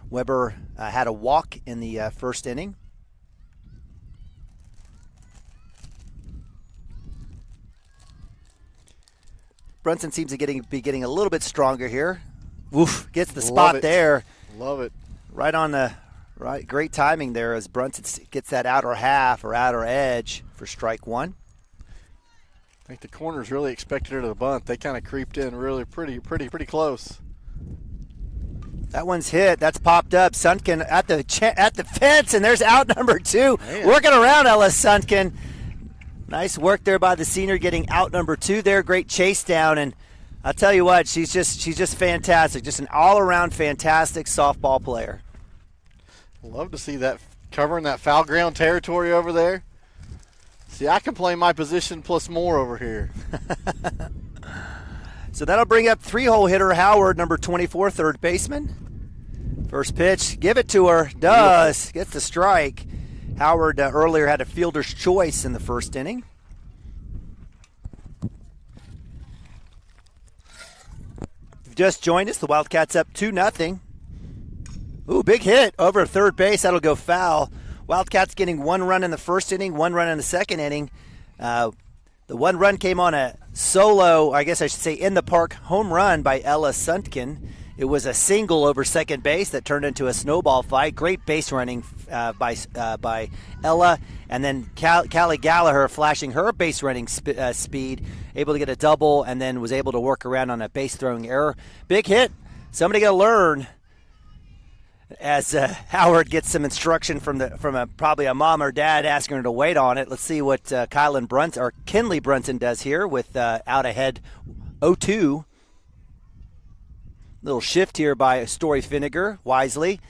Weber had a walk in the first inning. Brunson seems to be getting a little bit stronger here. Woof, gets the spot there. Love it. Right on the right. Great timing there as Brunson gets that outer half or outer edge for strike 1. I think the corners really expected her to bunt. They kind of creeped in really pretty close. That one's hit. That's popped up. Sunken at the fence, and there's out number 2. Man. Working around Ella Sunken. Nice work there by the senior, getting out number 2 there. Great chase down, and I'll tell you what, she's just fantastic. Just an all-around fantastic softball player. Love to see that covering that foul ground territory over there. See, I can play my position plus more over here. So that'll bring up 3-hole hitter Howard, number 24, third baseman. First pitch, give it to her. Does. Gets the strike. Howard earlier had a fielder's choice in the first inning. If you've just joined us, the Wildcats up 2-0. Ooh, big hit over third base. That'll go foul. Wildcats getting 1 run in the first inning, 1 run in the second inning. The 1 run came on a solo, I guess I should say in the park, home run by Ella Suntkin. It was a single over second base that turned into a snowball fight. Great base running by Ella. And then Callie Gallagher flashing her base running speed, able to get a double, and then was able to work around on a base throwing error. Big hit. Somebody got to learn. As Howard gets some instruction from probably a mom or dad asking her to wait on it. Let's see what Kinley Brunson does here with out ahead 0-2. Little shift here by Story Finnegar, wisely.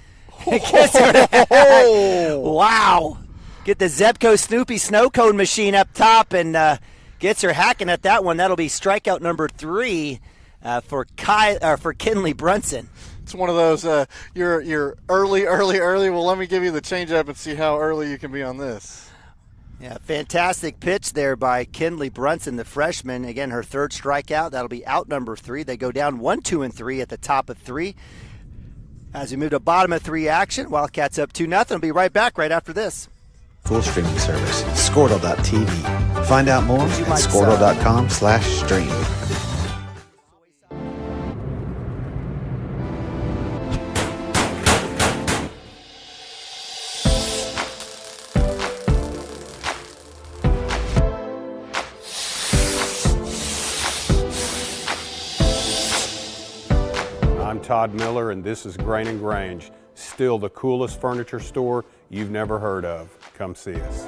Wow. Get the Zebco Snoopy snow cone machine up top and gets her hacking at that one. That'll be strikeout number 3 for Kinley Brunson. It's one of those, you're early. Well, let me give you the changeup and see how early you can be on this. Yeah, fantastic pitch there by Kinley Brunson, the freshman. Again, her third strikeout. That'll be out number 3. They go down 1, 2, and 3 at the top of 3. As we move to bottom of 3 action, Wildcats up 2-0. We'll be right back right after this. Full streaming service, Squirtle.tv. Find out more at Squirtle.com/stream. I'm Todd Miller, and this is Grain & Grange. Still the coolest furniture store you've never heard of. Come see us.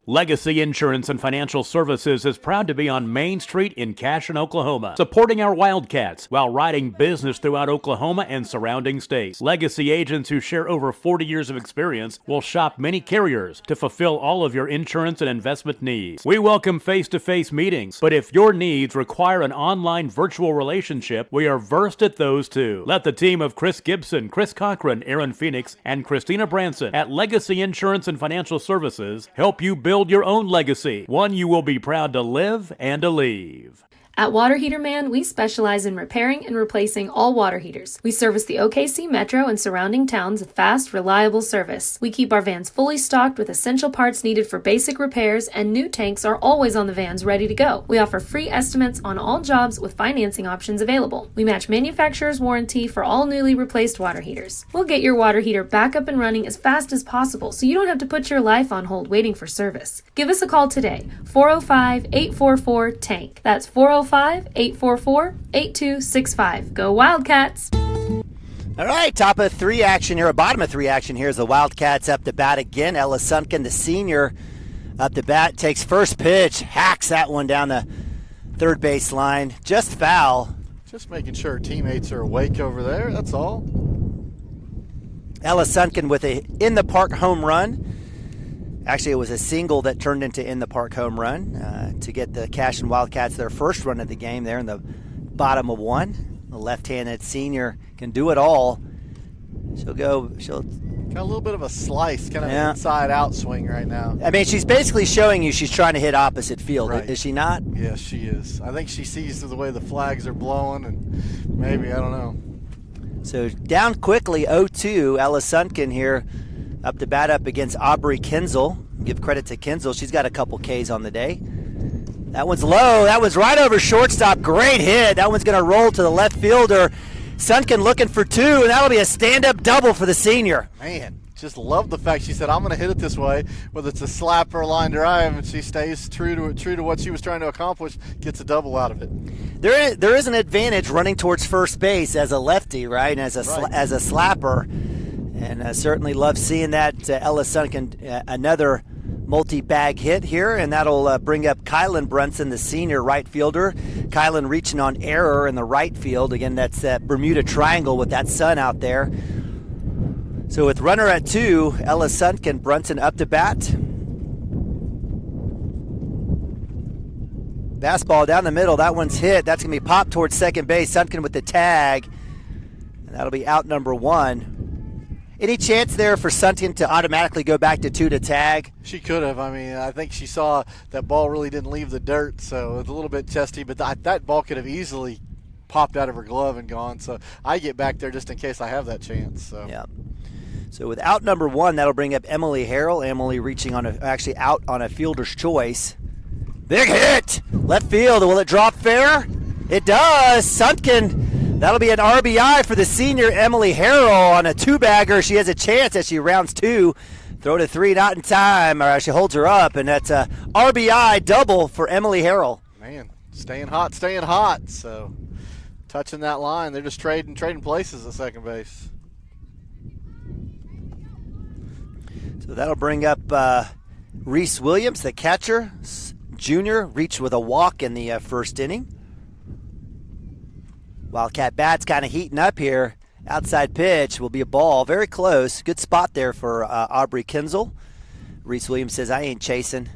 Legacy Insurance and Financial Services is proud to be on Main Street in Cashion, Oklahoma, supporting our Wildcats while riding business throughout Oklahoma and surrounding states. Legacy agents who share over 40 years of experience will shop many carriers to fulfill all of your insurance and investment needs. We welcome face-to-face meetings, but if your needs require an online virtual relationship, we are versed at those too. Let the team of Chris Gibson, Chris Cochran, Aaron Phoenix, and Christina Branson at Legacy Insurance and Financial Services help you build your own legacy, one you will be proud to live and to leave. At Water Heater Man, we specialize in repairing and replacing all water heaters. We service the OKC Metro and surrounding towns with fast, reliable service. We keep our vans fully stocked with essential parts needed for basic repairs, and new tanks are always on the vans ready to go. We offer free estimates on all jobs with financing options available. We match manufacturer's warranty for all newly replaced water heaters. We'll get your water heater back up and running as fast as possible so you don't have to put your life on hold waiting for service. Give us a call today, 405-844-TANK. That's 405-844-8265. Go Wildcats! All right, top of 3 action here, or bottom of 3 action here is the Wildcats up to bat again. Ella Sunken, the senior, up to bat, takes first pitch, hacks that one down the third base line. Just foul. Just making sure her teammates are awake over there, that's all. Ella Sunken with a in-the-park home run. Actually, it was a single that turned into in-the-park home run to get the Cashion Wildcats their first run of the game there in the bottom of 1. The left-handed senior can do it all. She'll got a little bit of a slice, kind of an inside-out swing right now. I mean, she's basically showing you she's trying to hit opposite field, right. Is she not? Yes, she is. I think she sees the way the flags are blowing, and maybe, I don't know. So down quickly, 0-2, Ella Sunken here. Up to bat up against Aubrey Kinzel. Give credit to Kinzel. She's got a couple Ks on the day. That one's low. That was right over shortstop. Great hit. That one's going to roll to the left fielder. Sunken looking for 2, and that'll be a stand-up double for the senior. Man, just love the fact she said, I'm going to hit it this way, whether it's a slap or a line drive, and she stays true to what she was trying to accomplish, gets a double out of it. There is an advantage running towards first base as a lefty, right, as a slapper. And I certainly love seeing that. Ella Sunken, another multi-bag hit here, and that'll bring up Kylan Brunson, the senior right fielder. Kylan reaching on error in the right field. Again, that's that Bermuda Triangle with that sun out there. So with runner at 2, Ella Sunken, Brunson up to bat. Fastball down the middle. That one's hit. That's going to be popped towards second base. Sunken with the tag. And that'll be out number 1. Any chance there for Sunken to automatically go back to 2 to tag? She could have. I mean, I think she saw that ball really didn't leave the dirt, so it's a little bit testy, but that ball could have easily popped out of her glove and gone. So I get back there just in case I have that chance. So. Yeah. So with out number 1, that'll bring up Emily Harrell. Emily reaching on out on a fielder's choice. Big hit! Left field. Will it drop fair? It does. Sunken. That'll be an RBI for the senior Emily Harrell on a 2-bagger. She has a chance as she rounds 2. Throw to 3, not in time. Or she holds her up, and that's a RBI double for Emily Harrell. Man, staying hot. So touching that line, they're just trading places at second base. So that'll bring up Reese Williams, the catcher, junior, reached with a walk in the first inning. Wildcat bats kind of heating up here. Outside pitch will be a ball. Very close. Good spot there for Aubrey Kinzel. Reese Williams says, I ain't chasing.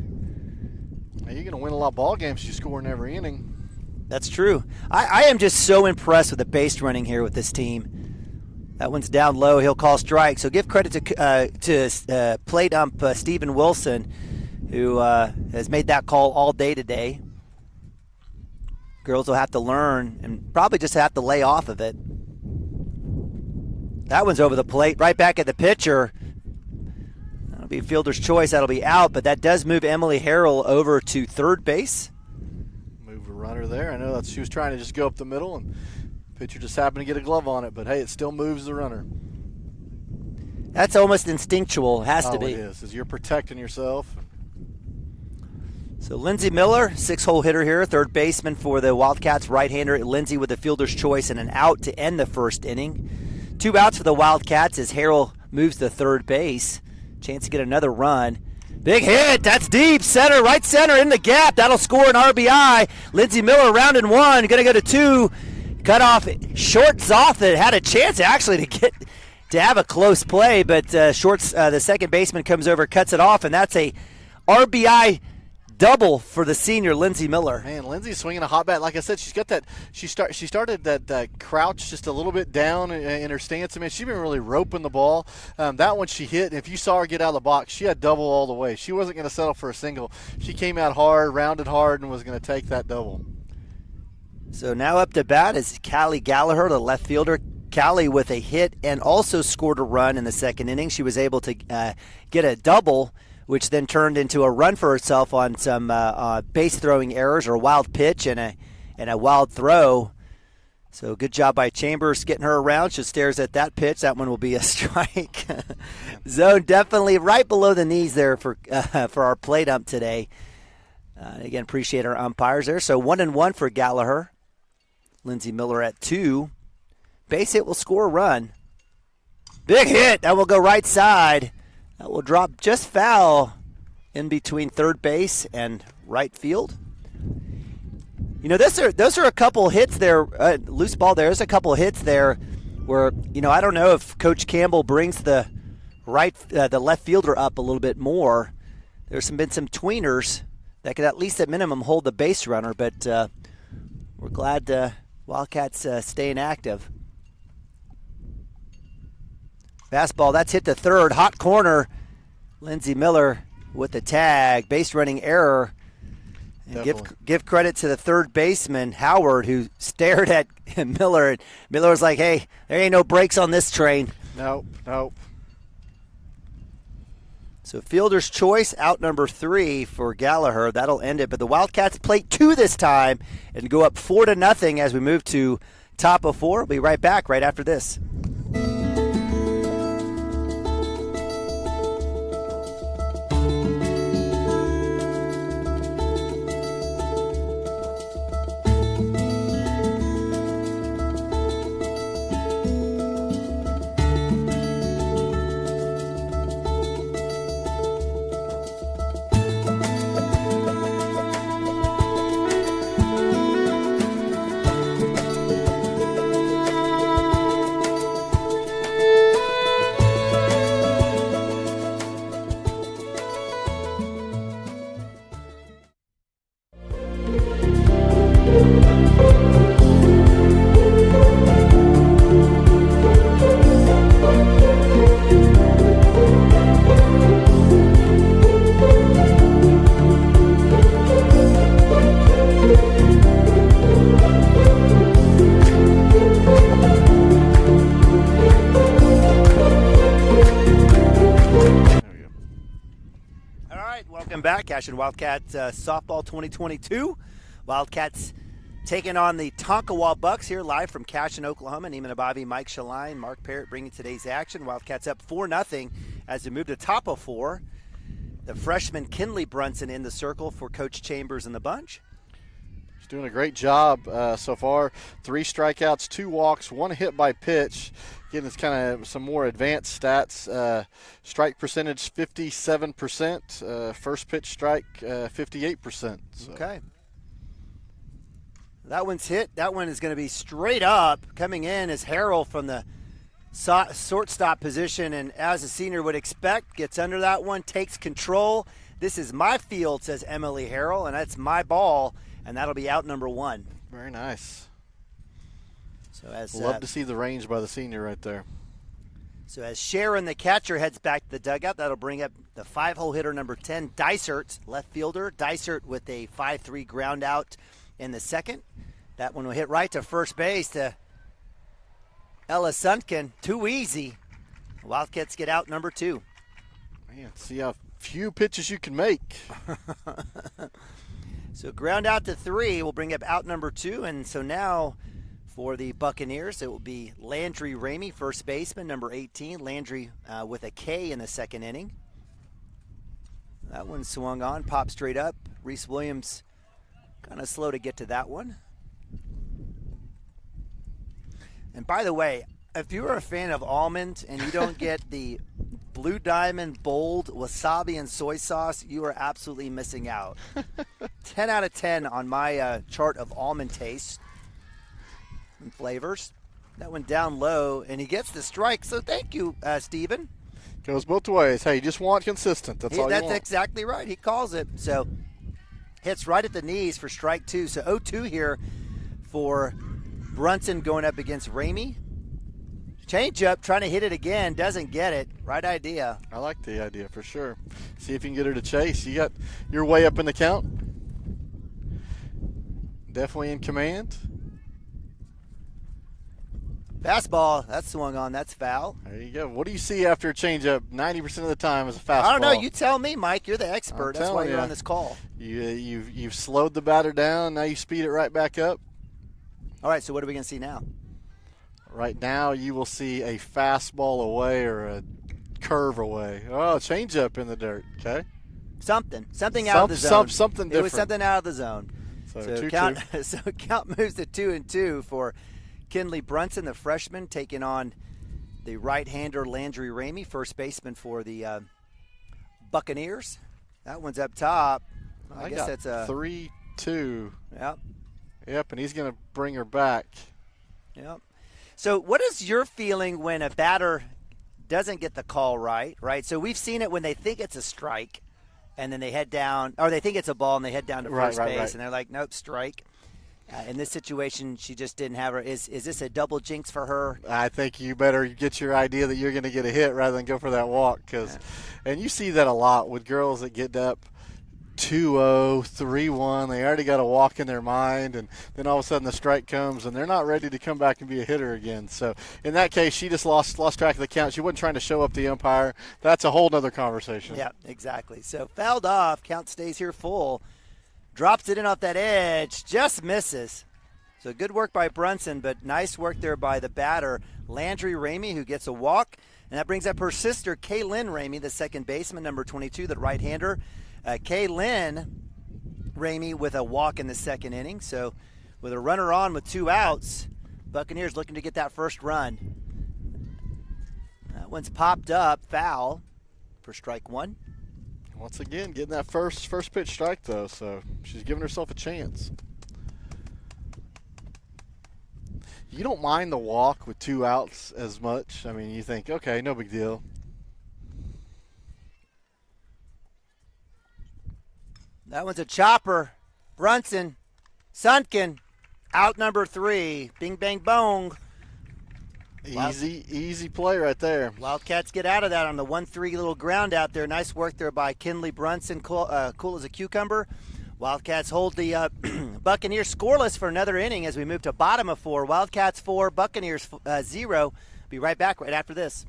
You're going to win a lot of ball games if you score in every inning. That's true. I am just so impressed with the base running here with this team. That one's down low. He'll call strike. So give credit to plate ump Stephen Wilson, who has made that call all day today. Girls will have to learn and probably just have to lay off of it. That one's over the plate, right back at the pitcher. That'll be fielder's choice. That'll be out, but that does move Emily Harrell over to third base. Move a runner there. I know that she was trying to just go up the middle, and pitcher just happened to get a glove on it, but hey, it still moves the runner. That's almost instinctual. Has to be. It is. As you're protecting yourself. So Lindsey Miller, 6-hole hitter here, third baseman for the Wildcats, right-hander. Lindsey with the fielder's choice and an out to end the first inning. 2 outs for the Wildcats as Harrell moves to third base. Chance to get another run. Big hit. That's deep. Center, right center in the gap. That'll score an RBI. Lindsey Miller round and 1. Going to go to 2. Cut off. Shorts off. It had a chance actually to have a close play, but Shorts, the second baseman, comes over, cuts it off, and that's a RBI double for the senior Lindsey Miller. Man, Lindsey's swinging a hot bat. Like I said, she's got that. She started that crouch just a little bit down in her stance. I mean, she's been really roping the ball. That one she hit. If you saw her get out of the box, she had double all the way. She wasn't going to settle for a single. She came out hard, rounded hard, and was going to take that double. So now up to bat is Callie Gallagher, the left fielder. Callie with a hit and also scored a run in the second inning. She was able to get a double, which then turned into a run for herself on some base throwing errors or a wild pitch and a wild throw. So good job by Chambers getting her around. She stares at that pitch. That one will be a strike. Zone definitely right below the knees there for our plate ump today. Again, appreciate our umpires there. So 1-1 for Gallagher. Lindsey Miller at 2. Base hit will score a run. Big hit. That will go right side. That will drop just foul in between third base and right field. You know, those are a couple hits there. Loose ball there. There's a couple hits there where, you know, I don't know if Coach Campbell brings the left fielder up a little bit more. There's been some tweeners that could at least at minimum hold the base runner, but we're glad Wildcats staying active. Fastball, that's hit to third. Hot corner. Lindsey Miller with the tag. Base running error. And give credit to the third baseman, Howard, who stared at Miller. And Miller was like, hey, there ain't no brakes on this train. Nope. So fielder's choice, out number 3 for Gallagher. That'll end it. But the Wildcats plate 2 this time and go up 4-0 as we move to top of 4. We'll be right back right after this. Back, Cashion Wildcats softball 2022. Wildcats taking on the Tonkawa Bucks here live from Cashion, Oklahoma. Neiman Abavi, Mike Shaline, Mark Parrott bringing today's action. Wildcats up 4-0 as they move to top of 4. The freshman Kinley Brunson in the circle for Coach Chambers and the bunch. She's doing a great job so far. 3 strikeouts, 2 walks, 1 hit by pitch. Getting us kind of some more advanced stats. Strike percentage 57%. First pitch strike 58%. So. Okay. That one's hit. That one is going to be straight up. Coming in is Harrell from the shortstop position, and as a senior would expect, gets under that one, takes control. This is my field, says Emily Harrell, and that's my ball, and that'll be out number 1. Very nice. So as love to see the range by the senior right there. So as Sharon, the catcher, heads back to the dugout, that'll bring up the 5-hole hitter number 10, Dysert, left fielder. Dysert with a 5-3 ground out in the second. That one will hit right to first base to Ella Sunken. Too easy. Wildcats get out number 2. Man, see how few pitches you can make. So ground out to 3 will bring up out number 2, and so now for the Buccaneers, it will be Landry Ramey, first baseman, number 18. Landry with a K in the second inning. That one swung on, popped straight up. Reese Williams kind of slow to get to that one. And by the way, if you're a fan of almond and you don't get the Blue Diamond Bold wasabi and soy sauce, you are absolutely missing out. 10 out of 10 on my chart of almond taste and flavors. That went down low, and he gets the strike, so thank you, Steven. Goes both ways. Hey, you just want consistent. That's all you want. That's exactly right. He calls it. So hits right at the knees for strike 2. So 0-2 here for Brunson going up against Ramey. Change up, trying to hit it again, doesn't get it. Right idea. I like the idea for sure. See if you can get her to chase. You're way up in the count. Definitely in command. Fastball, that's swung on. That's foul. There you go. What do you see after a changeup 90% of the time as a fastball? I don't know. You tell me, Mike. You're the expert. That's why you're on this call. You've slowed the batter down. Now you speed it right back up. All right, so what are we going to see now? Right now you will see a fastball away or a curve away. Oh, changeup in the dirt. Okay. Something out of the zone. Something different. It was something out of the zone. So count moves to 2-2 for Kinley Brunson, the freshman, taking on the right-hander Landry Ramey, first baseman for the Buccaneers. That one's up top. I guess that's a 3-2. Yep, and he's going to bring her back. Yep. So what is your feeling when a batter doesn't get the call right? So we've seen it when they think it's a strike, and then they head down, or they think it's a ball, and they head down to first base, and they're like, nope, strike. In this situation, she just didn't have her. Is this a double jinx for her? I think you better get your idea that you're going to get a hit rather than go for that walk. And you see that a lot with girls that get up 2-0, 3-1. They already got a walk in their mind, and then all of a sudden the strike comes, and they're not ready to come back and be a hitter again. So in that case, she just lost track of the count. She wasn't trying to show up the umpire. That's a whole other conversation. Yeah, exactly. So fouled off. Count stays here full. Drops it in off that edge, just misses. So good work by Brunson, but nice work there by the batter, Landry Ramey, who gets a walk. And that brings up her sister, Kaylin Ramey, the second baseman, number 22, the right-hander. Kaylin Ramey with a walk in the second inning. So with a runner on with 2 outs, Buccaneers looking to get that first run. That one's popped up, foul for strike 1. Once again, getting that first pitch strike, though, so she's giving herself a chance. You don't mind the walk with 2 outs as much. I mean, you think, okay, no big deal. That one's a chopper. Brunson, Sunken, out number 3. Bing, bang, bong. Easy play right there. Wildcats get out of that on the 1-3 little ground out there. Nice work there by Kinley Brunson, cool as a cucumber. Wildcats hold the Buccaneers scoreless for another inning as we move to bottom of 4. Wildcats 4, Buccaneers 0. Be right back right after this.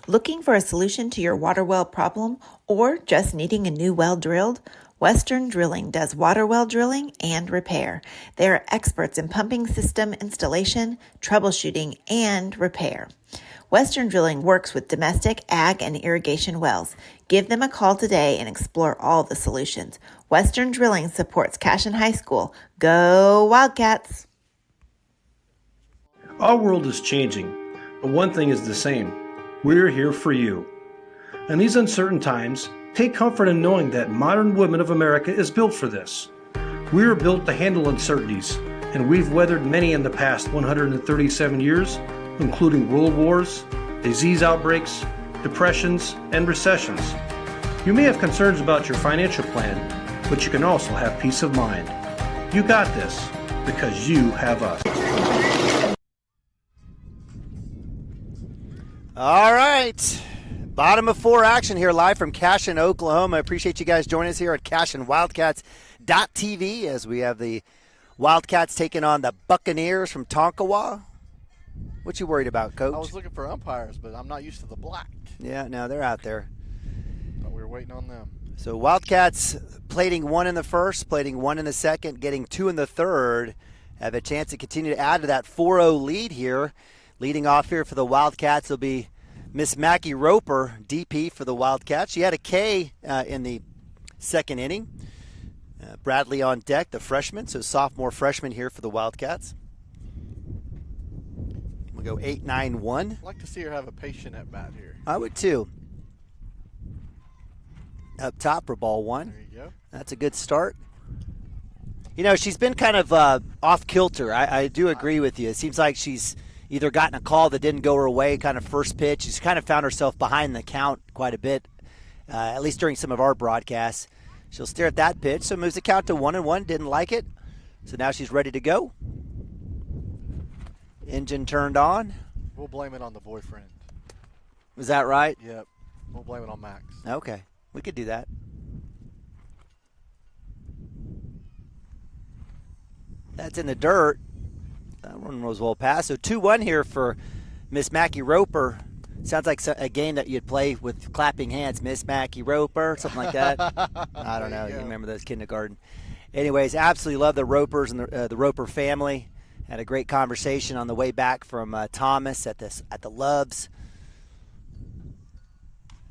Looking for a solution to your water well problem or just needing a new well drilled? Western Drilling does water well drilling and repair. They are experts in pumping system installation, troubleshooting, and repair. Western Drilling works with domestic, ag, and irrigation wells. Give them a call today and explore all the solutions. Western Drilling supports Cashion High School. Go Wildcats! Our world is changing, but one thing is the same. We're here for you. In these uncertain times, take comfort in knowing that modern women of America is built for this. We are built to handle uncertainties, and we've weathered many in the past 137 years, including world wars, disease outbreaks, depressions, and recessions. You may have concerns about your financial plan, but you can also have peace of mind. You got this, because you have us. All right. Bottom of 4 action here live from Cashion, Oklahoma. I appreciate you guys joining us here at CashionWildcats.tv as we have the Wildcats taking on the Buccaneers from Tonkawa. What you worried about, Coach? I was looking for umpires, but I'm not used to the black. Yeah, no, they're out there. But we were waiting on them. So Wildcats plating 1 in the first, plating 1 in the second, getting 2 in the third. Have a chance to continue to add to that 4-0 lead here. Leading off here for the Wildcats will be Miss Mackie Roper, DP for the Wildcats. She had a K in the second inning. Bradley on deck, the freshman, so sophomore freshman here for the Wildcats. We'll go 8-9-1. I'd like to see her have a patient at bat here. I would too. Up top for ball one. There you go. That's a good start. You know, she's been kind of off kilter. I do agree with you. It seems like she's either gotten a call that didn't go her way, kind of first pitch. She's kind of found herself behind the count quite a bit, at least during some of our broadcasts. She'll stare at that pitch, so moves the count to 1-1. Didn't like it, so now she's ready to go. Engine turned on. We'll blame it on the boyfriend. Was that right? Yep. We'll blame it on Max. Okay, we could do that. That's in the dirt. That one was well passed. So 2-1 here for Miss Mackie Roper. Sounds like a game that you'd play with clapping hands. Miss Mackie Roper, something like that. I don't know. You remember those kindergarten. Anyways, absolutely love the Ropers and the Roper family. Had a great conversation on the way back from Thomas at the Loves.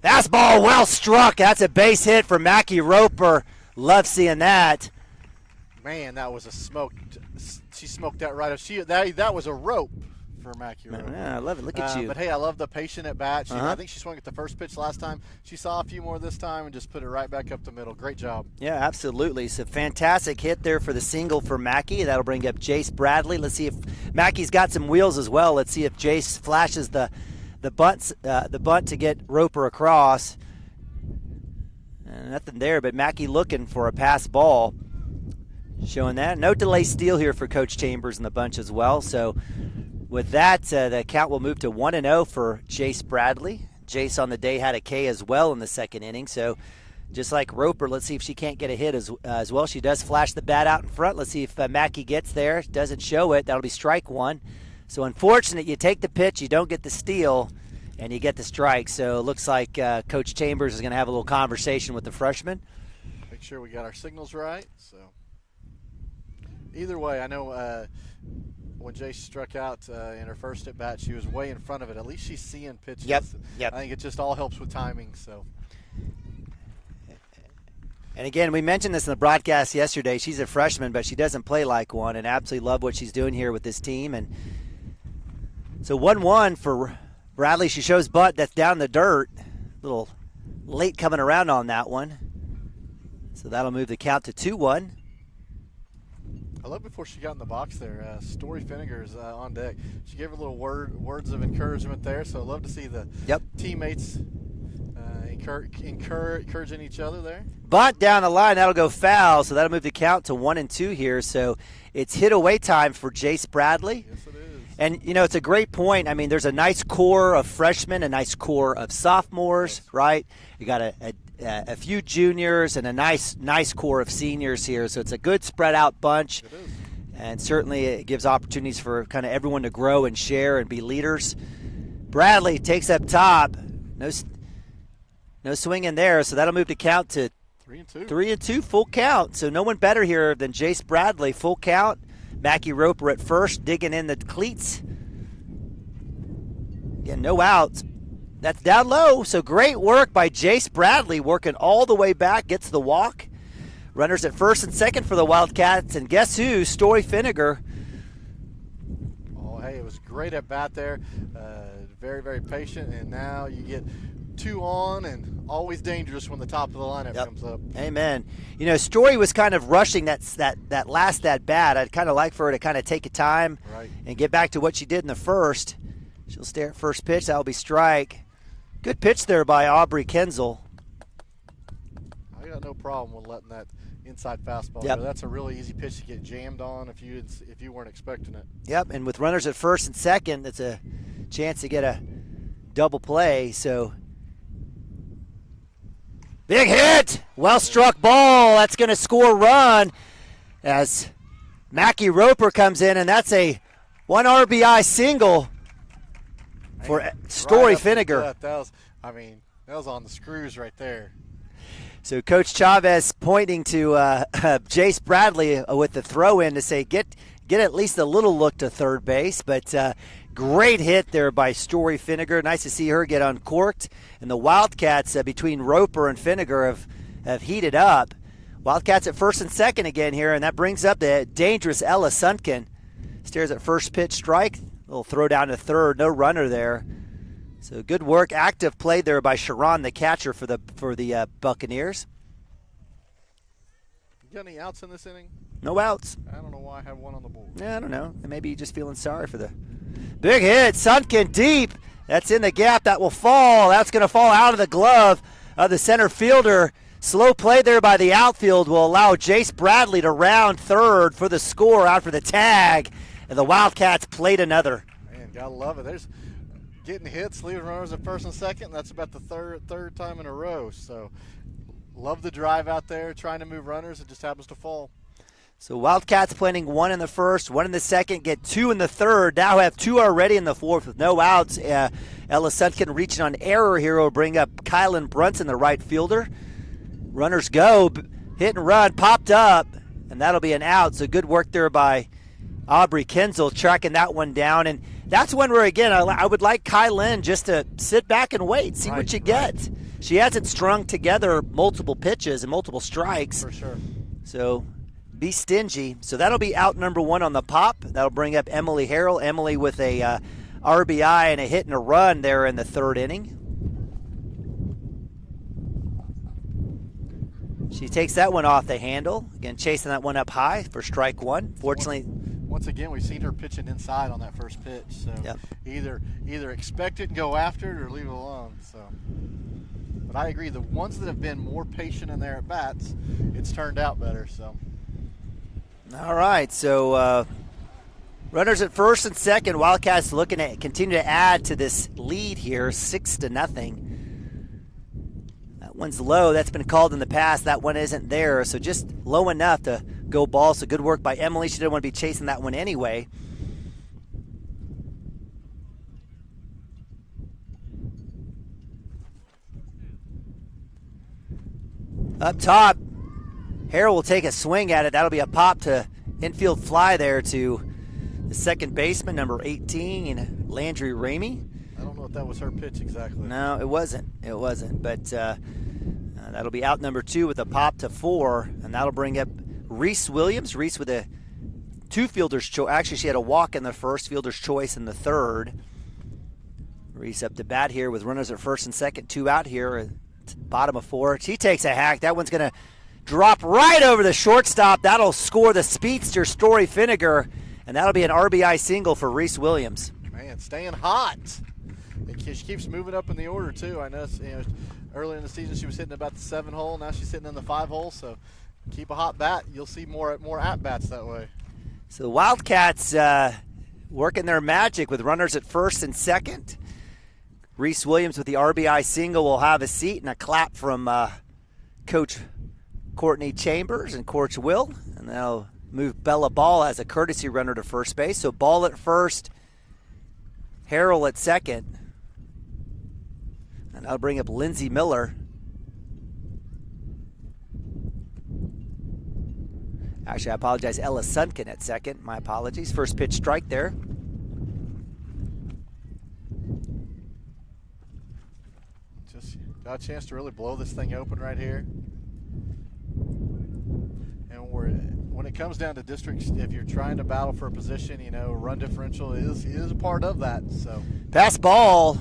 Fastball well struck. That's a base hit for Mackie Roper. Love seeing that. Man, that was a smoked. She smoked that right up. That was a rope for Mackie Roper. Yeah, I love it. Look at you. But hey, I love the patient at bat. I think she swung at the first pitch last time. She saw a few more this time and just put it right back up the middle. Great job. Yeah, absolutely. It's a fantastic hit there for the single for Mackie. That'll bring up Jace Bradley. Let's see if Mackie's got some wheels as well. Let's see if Jace flashes the bunt to get Roper across. Nothing there, but Mackie looking for a pass ball. Showing that. No delay steal here for Coach Chambers and the bunch as well. So with that, the count will move to 1-0 for Jace Bradley. Jace on the day had a K as well in the second inning. So just like Roper, let's see if she can't get a hit as well. She does flash the bat out in front. Let's see if Mackie gets there. Doesn't show it. That'll be strike one. So unfortunate, you take the pitch, you don't get the steal, and you get the strike. So it looks like Coach Chambers is going to have a little conversation with the freshman. Make sure we got our signals right. So either way, I know when Jace struck out in her first at bat, she was way in front of it. At least she's seeing pitches. Yep. I think it just all helps with timing. So. And again, we mentioned this in the broadcast yesterday. She's a freshman, but she doesn't play like one, and absolutely love what she's doing here with this team. And so 1-1 for Bradley. She shows butt. That's down the dirt. A little late coming around on that one. So that'll move the count to 2-1. I love before she got in the box there. Story Finnegar's on deck. She gave her little words of encouragement there. So I love to see the teammates encouraging each other there. Bunt down the line. That'll go foul. So that'll move the count to 1-2 here. So it's hit away time for Jace Bradley. Yes, it is. And, you know, it's a great point. I mean, there's a nice core of freshmen, a nice core of sophomores, right? You got a few juniors and a nice core of seniors here. So it's a good spread out bunch. It is. And certainly it gives opportunities for kind of everyone to grow and share and be leaders. Bradley takes up top. No swing in there, so that'll move the count to 3-2. 3-2, full count. So no one better here than Jace Bradley. Full count. Mackie Roper at first, digging in the cleats. Again, no outs. That's down low, so great work by Jace Bradley, working all the way back, gets the walk. Runners at first and second for the Wildcats, and guess who? Story Finnegar. Oh, hey, it was great at bat there. Very, very patient, and now you get 2 on, and always dangerous when the top of the lineup comes up. Amen. You know, Story was kind of rushing that last at bat. I'd kind of like for her to kind of take a time and get back to what she did in the first. She'll stare at first pitch. That'll be strike. Good pitch there by Aubrey Kenzel. I got no problem with letting that inside fastball go. That's a really easy pitch to get jammed on if you weren't expecting it. Yep, and with runners at first and second, it's a chance to get a double play. So big hit, well struck ball. That's going to score a run as Mackie Roper comes in, and that's a 1 RBI single for Story Finnegar. That was on the screws right there. So Coach Chavez pointing to Jace Bradley with the throw in to say get at least a little look to third base, but Great hit there by Story Finnegar. Nice to see her get uncorked. And the Wildcats between Roper and Finnegar have heated up. Wildcats at first and second again here, and that brings up the dangerous Ella Sunken. Stares at first pitch strike. Little throw down to third. No runner there. So good work. Active play there by Sharon, the catcher for the Buccaneers. You got any outs in this inning? No outs. I don't know why I have one on the board. Yeah, I don't know. Maybe you're just feeling sorry for the big hit. Sunken deep. That's in the gap. That will fall. That's going to fall out of the glove of the center fielder. Slow play there by the outfield will allow Jace Bradley to round third for the score out for the tag. And the Wildcats played another. Man, gotta love it. There's getting hits, leaving runners at first and second. That's about the third time in a row. So love the drive out there, trying to move runners. It just happens to fall. So Wildcats planting 1 in the first, 1 in the second, get 2 in the third. Now have 2 already in the fourth with no outs. Ella Sutkin reaching on error here will bring up Kylan Brunson, the right fielder. Runners go, hit and run, popped up, and that'll be an out. So good work there by Aubrey Kinzel tracking that one down. And that's one where, again, I would like Kylan just to sit back and wait, see what you get. She hasn't strung together multiple pitches and multiple strikes. For sure. So be stingy. So that'll be out number 1 on the pop. That'll bring up Emily Harrell. Emily with a RBI and a hit and a run there in the third inning. She takes that one off the handle. Again, chasing that one up high for strike 1. Fortunately, once again, we've seen her pitching inside on that first pitch. So yep. either expect it and go after it or leave it alone. So, but I agree. The ones that have been more patient in their at bats, it's turned out better. So. All right. So runners at first and second. Wildcats looking to continue to add to this lead here, 6-0. That one's low. That's been called in the past. That one isn't there. So just low enough to go ball. So good work by Emily. She didn't want to be chasing that one anyway. Up top, Harrell will take a swing at it. That'll be a pop to infield fly there to the second baseman, number 18, Landry Ramey. I don't know if that was her pitch exactly. No, it wasn't. It wasn't. But that'll be out number 2 with a pop to 4, and that'll bring up Reese Williams. Reese with a 2 fielder's choice. Actually, she had a walk in the first, fielder's choice in the third. Reese up to bat here with runners at first and second, 2 out here at the bottom of 4. She takes a hack. That one's going to drop right over the shortstop. That'll score the speedster Story Finnegar, and that'll be an RBI single for Reese Williams. Man, staying hot. She keeps moving up in the order too. I know, earlier in the season she was hitting about the 7 hole. Now she's hitting in the 5 hole. So keep a hot bat. You'll see more at bats that way. So the Wildcats working their magic with runners at first and second. Reese Williams with the RBI single will have a seat, and a clap from Coach Courtney Chambers and Coach Will. And they'll move Bella Ball as a courtesy runner to first base. So Ball at first, Harrell at second. And that'll bring up Lindsey Miller. Actually, I apologize, Ella Sunken at second. My apologies. First pitch strike there. Just got a chance to really blow this thing open right here. And when it comes down to districts, if you're trying to battle for a position, run differential is a part of that. So pass ball.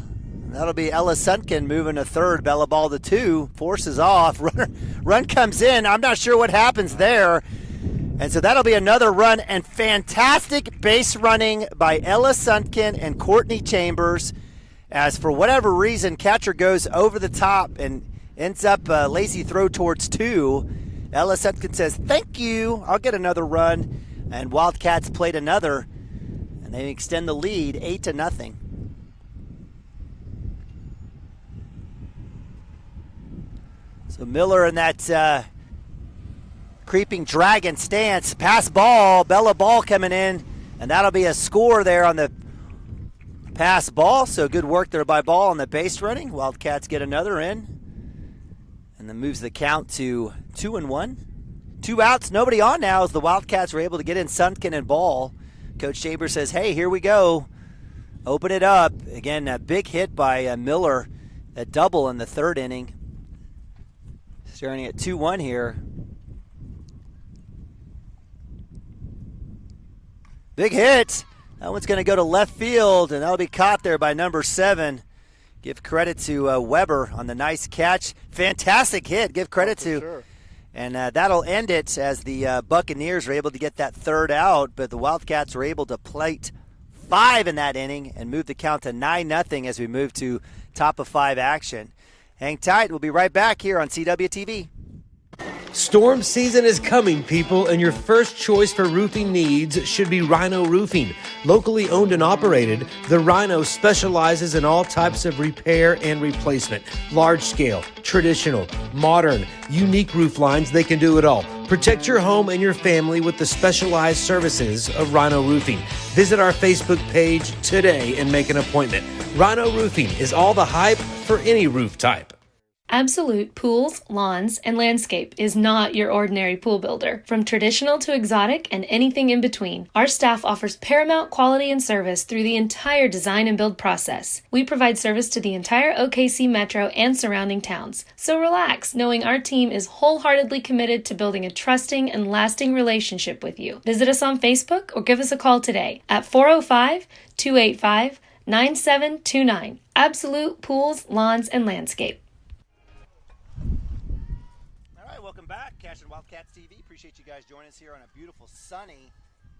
That'll be Ella Sunken moving to third. Bella Ball to 2. Forces off. Run comes in. I'm not sure what happens there. And so that'll be another run, and fantastic base running by Ella Sunken and Courtney Chambers, as for whatever reason, catcher goes over the top and ends up a lazy throw towards 2. Ella Sunken says, thank you, I'll get another run. And Wildcats played another, and they extend the lead 8-0. So Miller in that creeping dragon stance. Pass ball. Bella Ball coming in. And that'll be a score there on the pass ball. So good work there by Ball on the base running. Wildcats get another in. And then moves the count to 2-1. 2 outs. Nobody on now as the Wildcats were able to get in Sunken and Ball. Coach Chambers says, hey, here we go. open it up. Again, a big hit by Miller, a double in the third inning. Staring at 2-1 here. Big hit. That one's going to go to left field, and that'll be caught there by number 7. Give credit to Weber on the nice catch. Fantastic hit. Give credit to. Sure. And that'll end it as the Buccaneers were able to get that third out, but the Wildcats were able to plate 5 in that inning and move the count to 9-0 as we move to top of 5 action. Hang tight. We'll be right back here on CWTV. Storm season is coming, people, and your first choice for roofing needs should be Rhino Roofing. Locally owned and operated, the Rhino specializes in all types of repair and replacement. Large scale, traditional, modern, unique roof lines, they can do it all. Protect your home and your family with the specialized services of Rhino Roofing. Visit our Facebook page today and make an appointment. Rhino Roofing is all the hype for any roof type. Absolute Pools, Lawns, and Landscape is not your ordinary pool builder. From traditional to exotic and anything in between, our staff offers paramount quality and service through the entire design and build process. We provide service to the entire OKC metro and surrounding towns. So relax, knowing our team is wholeheartedly committed to building a trusting and lasting relationship with you. Visit us on Facebook or give us a call today at 405-285-9729. Absolute Pools, Lawns, and Landscape. Welcome back, Cashion Wildcats TV. Appreciate you guys joining us here on a beautiful sunny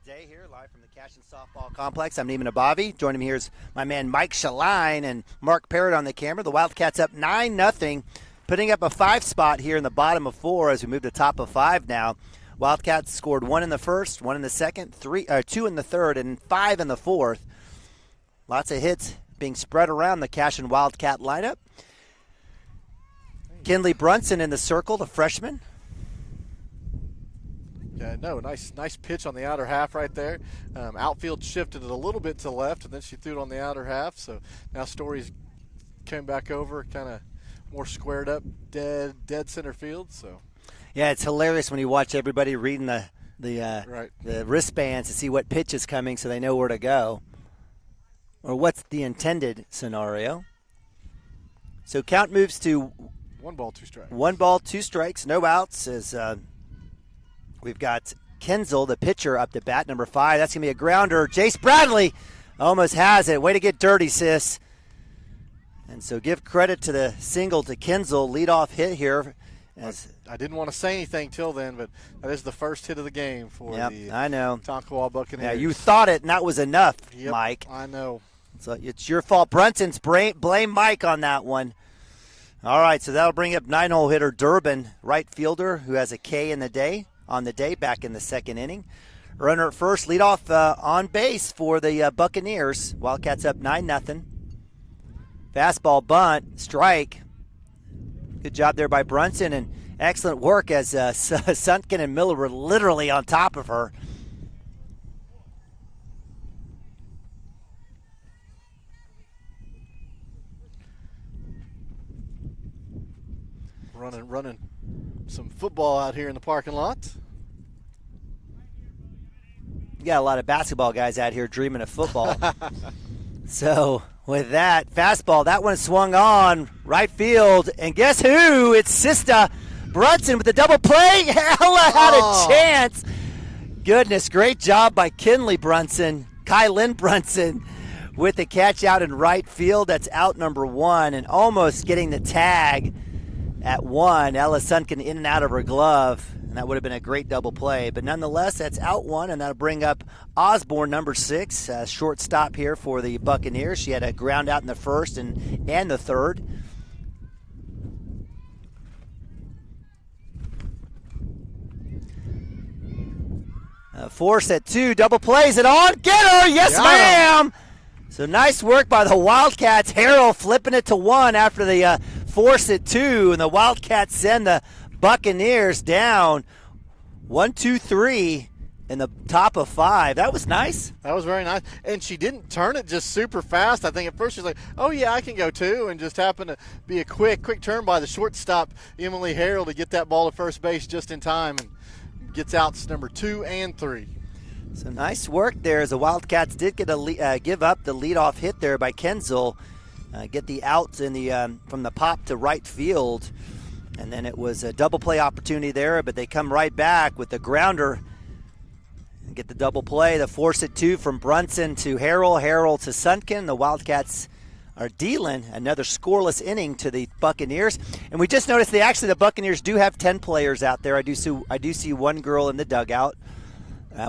day here, live from the Cashion Softball Complex. I'm Neiman Abavi. Joining me here is my man Mike Shaline and Mark Parrott on the camera. The Wildcats up 9-0, putting up a 5 spot here in the bottom of 4 as we move to top of 5 now. Wildcats scored 1 in the first, 1 in the second, 2 in the third, and 5 in the fourth. Lots of hits being spread around the Cashion Wildcat lineup. Kinley Brunson in the circle, the freshman. Yeah, no, nice pitch on the outer half right there. Outfield shifted it a little bit to the left, and then she threw it on the outer half. So now Story's came back over, kind of more squared up, dead center field. So yeah, it's hilarious when you watch everybody reading the wristbands to see what pitch is coming, so they know where to go, or what's the intended scenario. So count moves to 1 ball, 2 strikes. 1 ball, 2 strikes, no outs. As we've got Kenzel, the pitcher, up to bat, number 5. That's going to be a grounder. Jace Bradley almost has it. Way to get dirty, sis. And so give credit to the single to Kenzel, leadoff hit here. I didn't want to say anything till then, but that is the first hit of the game for the Tonkawa Buccaneers. Yeah, you thought it, and that was enough, Mike. I know. So it's your fault. Brunson's blame Mike on that one. All right, so that'll bring up 9-hole hitter Durbin, right fielder, who has a K on the day, back in the second inning. Runner at first, leadoff on base for the Buccaneers. Wildcats up 9-0. Fastball bunt, strike. Good job there by Brunson, and excellent work as Suntken and Miller were literally on top of her. Running some football out here in the parking lot. You got a lot of basketball guys out here dreaming of football. So with that fastball, that one swung on right field, and guess who? It's Sista Brunson with the double play. Ella had a chance. Goodness, great job by Kinley Brunson, Kylin Brunson, with the catch out in right field. That's out number 1, and almost getting the tag at 1. Ella Suntken in and out of her glove, and that would have been a great double play. But nonetheless, that's out 1, and that'll bring up Osborne, number 6, shortstop here for the Buccaneers. She had a ground out in the first and the third. Force at 2, double plays it on. Get her! Yes, ma'am! So nice work by the Wildcats. Harrell flipping it to 1 after the force at 2, and the Wildcats send the Buccaneers down 1-2-3 in the top of 5. That was nice. That was very nice. And she didn't turn it just super fast. I think at first she was like, oh, yeah, I can go too, and just happened to be a quick turn by the shortstop, Emily Harrell, to get that ball to first base just in time, and gets outs number 2 and 3. So nice work there as the Wildcats did get give up the leadoff hit there by Kenzel. Get the out in the from the pop to right field. And then it was a double play opportunity there, but they come right back with the grounder and get the double play. The force it two from Brunson to Harrell to Sunken. The Wildcats are dealing another scoreless inning to the Buccaneers. And we just noticed the Buccaneers do have 10 players out there. I do see one girl in the dugout.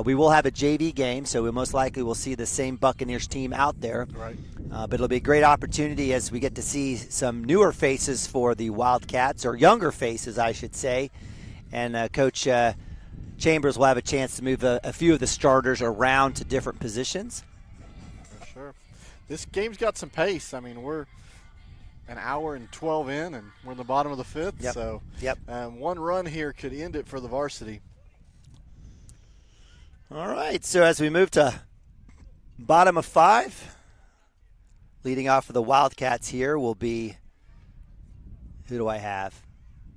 We will have a JV game, so we most likely will see the same Buccaneers team out there. Right. But it'll be a great opportunity as we get to see some newer faces for the Wildcats, or younger faces, I should say. And Coach Chambers will have a chance to move a few of the starters around to different positions. For sure. This game's got some pace. I mean, we're an hour and 12 in, and we're in the bottom of the fifth. Yep. So one run here could end it for the varsity. All right, so as we move to bottom of 5, leading off for the Wildcats here will be, who do I have?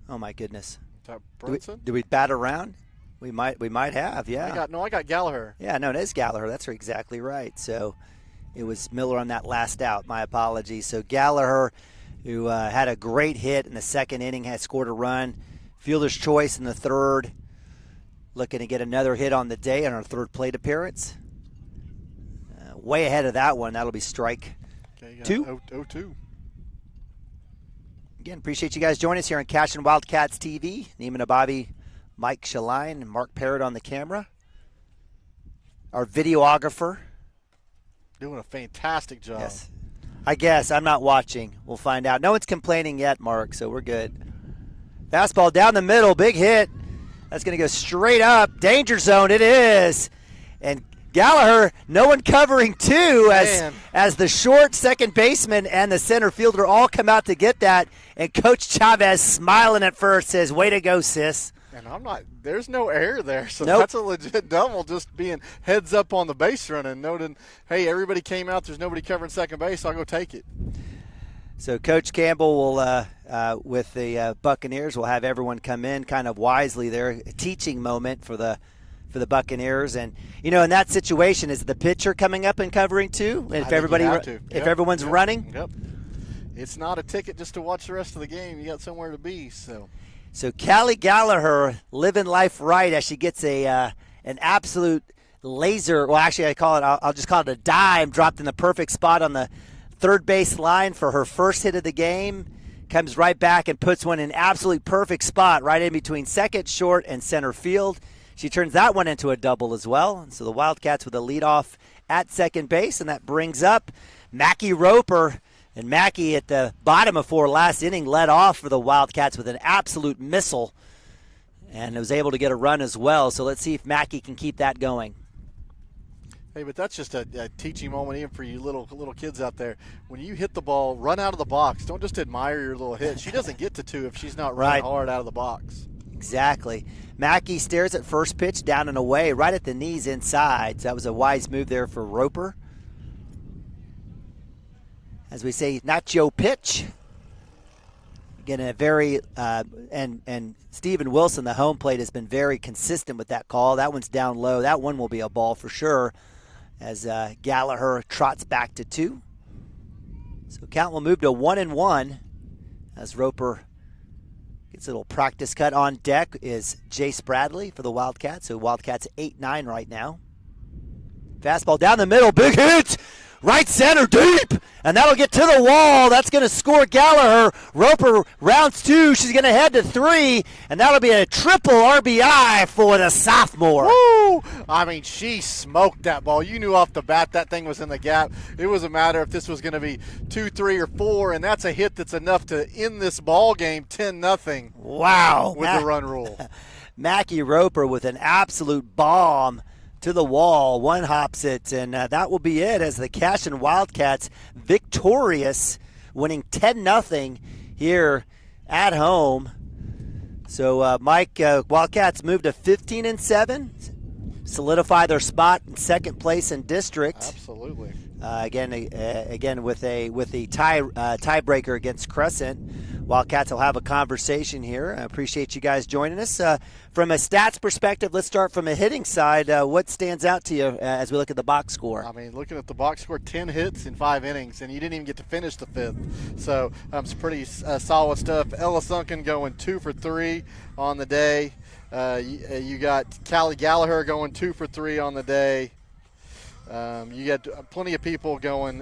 Oh my goodness. Is that Brunson? Do we bat around? We might have, yeah. I got Gallagher. Yeah, no, it is Gallagher. That's exactly right. So it was Miller on that last out. My apologies. So Gallagher, who had a great hit in the second inning, has scored a run. Fielder's choice in the third. Looking to get another hit on the day on our third plate appearance. Way ahead of that one. That'll be strike 2. 0-2. Again, appreciate you guys joining us here on Cashion Wildcats TV. Neiman Ababi, Mike Shaline, and Mark Parrott on the camera. Our videographer. Doing a fantastic job. Yes. I guess. I'm not watching. We'll find out. No one's complaining yet, Mark, so we're good. Fastball down the middle. Big hit. That's going to go straight up. Danger zone it is. And Gallagher, no one covering two as the short second baseman and the center fielder all come out to get that. And Coach Chavez smiling at first says, way to go, sis. And there's no error there. So That's a legit double, just being heads up on the base run and noting, hey, everybody came out. There's nobody covering second base. I'll go take it. So Coach Campbell will, with the Buccaneers, will have everyone come in kind of wisely there. A teaching moment for the Buccaneers, and in that situation, is the pitcher coming up and covering too? If everyone's running, yep. It's not a ticket just to watch the rest of the game. You got somewhere to be. So Callie Gallagher living life right as she gets an absolute laser. Well, actually, I'll just call it a dime dropped in the perfect spot on the third base line for her first hit of the game. Comes right back and puts one in absolutely perfect spot right in between second, short, and center field. She turns that one into a double as well. And so the Wildcats with a leadoff at second base, and that brings up Mackie Roper. And Mackie at the bottom of 4 last inning led off for the Wildcats with an absolute missile and was able to get a run as well. So let's see if Mackie can keep that going. Hey, but that's just a teaching moment even for you little kids out there. When you hit the ball, run out of the box. Don't just admire your little hit. She doesn't get to 2 if she's not running hard out of the box. Exactly. Mackie stares at first pitch down and away, right at the knees inside. So that was a wise move there for Roper. As we say, Nacho pitch. Again, a very and Stephen Wilson, the home plate, has been very consistent with that call. That one's down low. That one will be a ball for sure. As Gallagher trots back to 2. So count will move to 1-1 as Roper gets a little practice cut. On deck is Jace Bradley for the Wildcats. So Wildcats 8-9 right now. Fastball down the middle, big hit! Right center, deep! And that'll get to the wall. That's going to score Gallagher. Roper rounds 2. She's going to head to 3. And that'll be a triple RBI for the sophomore. Woo! I mean, she smoked that ball. You knew off the bat that thing was in the gap. It was a matter if this was going to be 2, 3, or 4. And that's a hit that's enough to end this ball game 10-0. Wow. With the run rule. Mackie Roper with an absolute bomb to the wall, one hops it, and that will be it as the Cashion Wildcats victorious, winning 10-0 here at home. So, Mike, Wildcats moved to 15-7, solidify their spot in second place in district. Absolutely. Again with the tiebreaker against Crescent. Wildcats will have a conversation here. I appreciate you guys joining us. From a stats perspective, let's start from a hitting side. What stands out to you as we look at the box score? I mean, looking at the box score, 10 hits in 5 innings, and you didn't even get to finish the 5th. So it's pretty solid stuff. Ella Sunken going 2 for 3 on the day. You got Callie Gallagher going 2 for 3 on the day. You got plenty of people going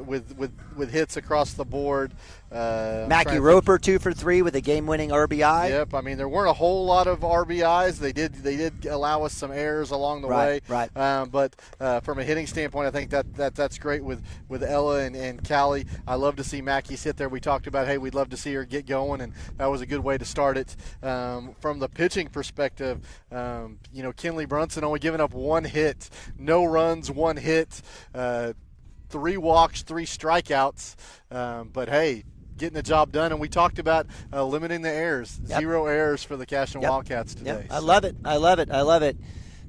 with hits across the board. Mackie Roper 2 for 3 with a game-winning RBI. Yep, I mean there weren't a whole lot of RBIs. They did allow us some errors along the way. Right. But from a hitting standpoint, I think that's great with Ella and Callie. I love to see Mackie sit there. We talked about, hey, we'd love to see her get going, and that was a good way to start it. From the pitching perspective, Kinley Brunson only giving up 1 hit, no runs, 1 hit, 3 walks, 3 strikeouts. But hey, getting the job done, and we talked about limiting the errors. Yep. 0 errors for the Cashion Wildcats today. Yep. I love it.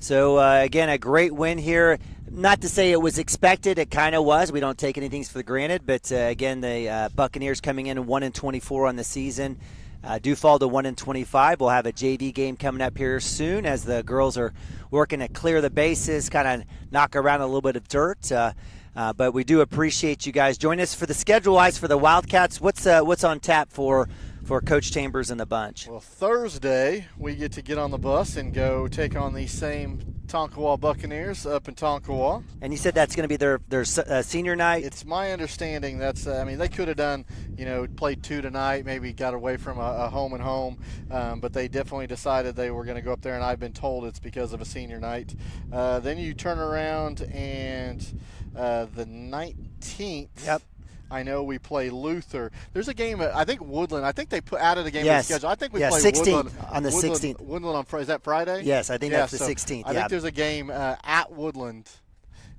So again, a great win here. Not to say it was expected, it kind of was. We don't take anything for granted, but again, the Buccaneers coming in 1-24 on the season. Do fall to 1-25. We'll have a JV game coming up here soon as the girls are working to clear the bases, kind of knock around a little bit of dirt. But we do appreciate you guys joining us. For the schedule-wise for the Wildcats, what's on tap for Coach Chambers and the bunch? Well, Thursday we get to get on the bus and go take on the same Tonkawa Buccaneers up in Tonkawa. And you said that's going to be their senior night? It's my understanding that's, they could have done, played 2 tonight, maybe got away from a home and home, but they definitely decided they were going to go up there, and I've been told it's because of a senior night. Then you turn around and the 19th. Yep. I know we play Luther. There's a game, I think Woodland. I think they added a game to the schedule. I think we play 16th, Woodland. On the 16th. Woodland on Friday. Is that Friday? Yes, I think that's the 16th. I think there's a game at Woodland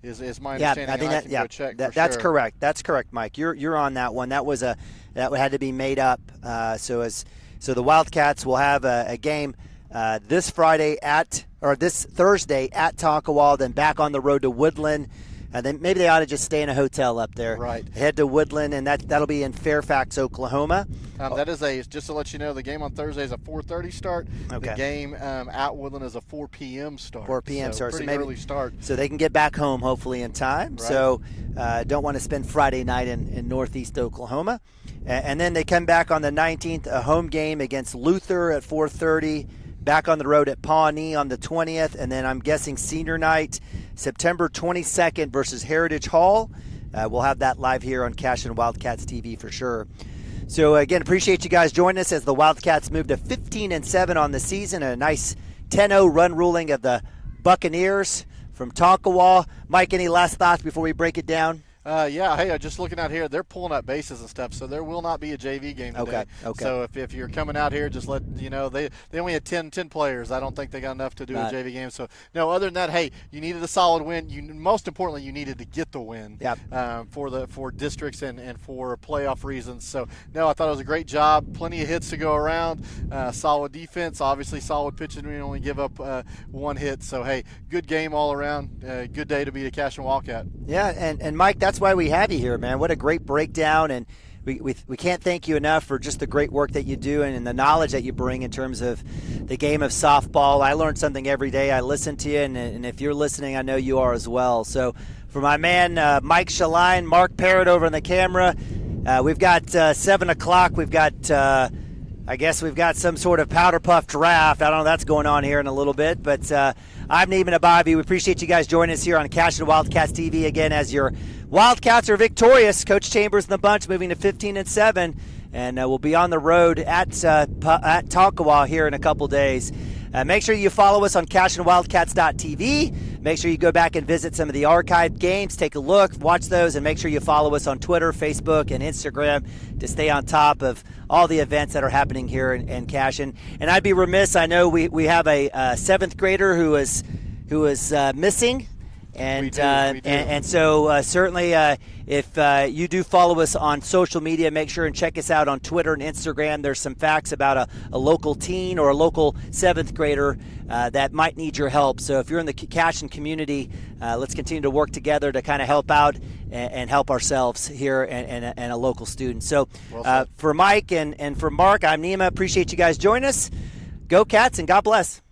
is my understanding. I think I can go check that's sure. correct. That's correct, Mike. You're on that one. That was that had to be made up. So the Wildcats will have a game this Thursday at Tonkawa, then back on the road to Woodland. Then maybe they ought to just stay in a hotel up there. Right. Head to Woodland, and that'll be in Fairfax, Oklahoma. That is just to let you know, the game on Thursday is a 4:30 start. Okay. The game at Woodland is a 4 p.m. start. 4 p.m. start. Pretty maybe, early start. So they can get back home hopefully in time. Right. So don't want to spend Friday night in northeast Oklahoma. And then they come back on the 19th, a home game against Luther at 4:30. Back on the road at Pawnee on the 20th, and then I'm guessing senior night, September 22nd versus Heritage Hall. We'll have that live here on Cashion Wildcats TV for sure. So again, appreciate you guys joining us as the Wildcats move to 15-7 on the season. A nice 10-0 run ruling of the Buccaneers from Tonkawa. Mike, any last thoughts before we break it down? Hey, just looking out here, they're pulling up bases and stuff, so there will not be a JV game today. Okay. So if you're coming out here, just let you know they only had 10 players. I don't think they got enough to do a JV game. So no, other than that, hey, you needed a solid win. Most importantly, you needed to get the win. Yep. For districts and for playoff reasons. So no, I thought it was a great job. Plenty of hits to go around. Solid defense, obviously solid pitching. We only give up 1 hit. So hey, good game all around. Good day to be a Cashion Wildcat. Yeah, and Mike, that's why we have you here, man. What a great breakdown, and we can't thank you enough for just the great work that you do and the knowledge that you bring in terms of the game of softball. I learn something every day. I listen to you, and if you're listening, I know you are as well. So for my man Mike Shaline, Mark Parrott over on the camera, we've got 7 o'clock. We've got I guess we've got some sort of powder puff draft. I don't know that's going on here in a little bit, but I'm Neiman Ababi. We appreciate you guys joining us here on Cashion Wildcats TV again as your Wildcats are victorious. Coach Chambers and the bunch moving to 15-7, and we'll be on the road at Tonkawa here in a couple days. Make sure you follow us on CashionWildcats.tv. Make sure you go back and visit some of the archived games. Take a look, watch those, and make sure you follow us on Twitter, Facebook, and Instagram to stay on top of all the events that are happening here in Cashion. And I'd be remiss, I know we have a 7th grader who is missing. And we do. And so certainly if you do follow us on social media, make sure and check us out on Twitter and Instagram. There's some facts about a local teen or a local 7th grader that might need your help. So if you're in the Cashion community, let's continue to work together to kind of help out and help ourselves here and a local student. So for Mike and for Mark, I'm Nima. Appreciate you guys joining us. Go Cats and God bless.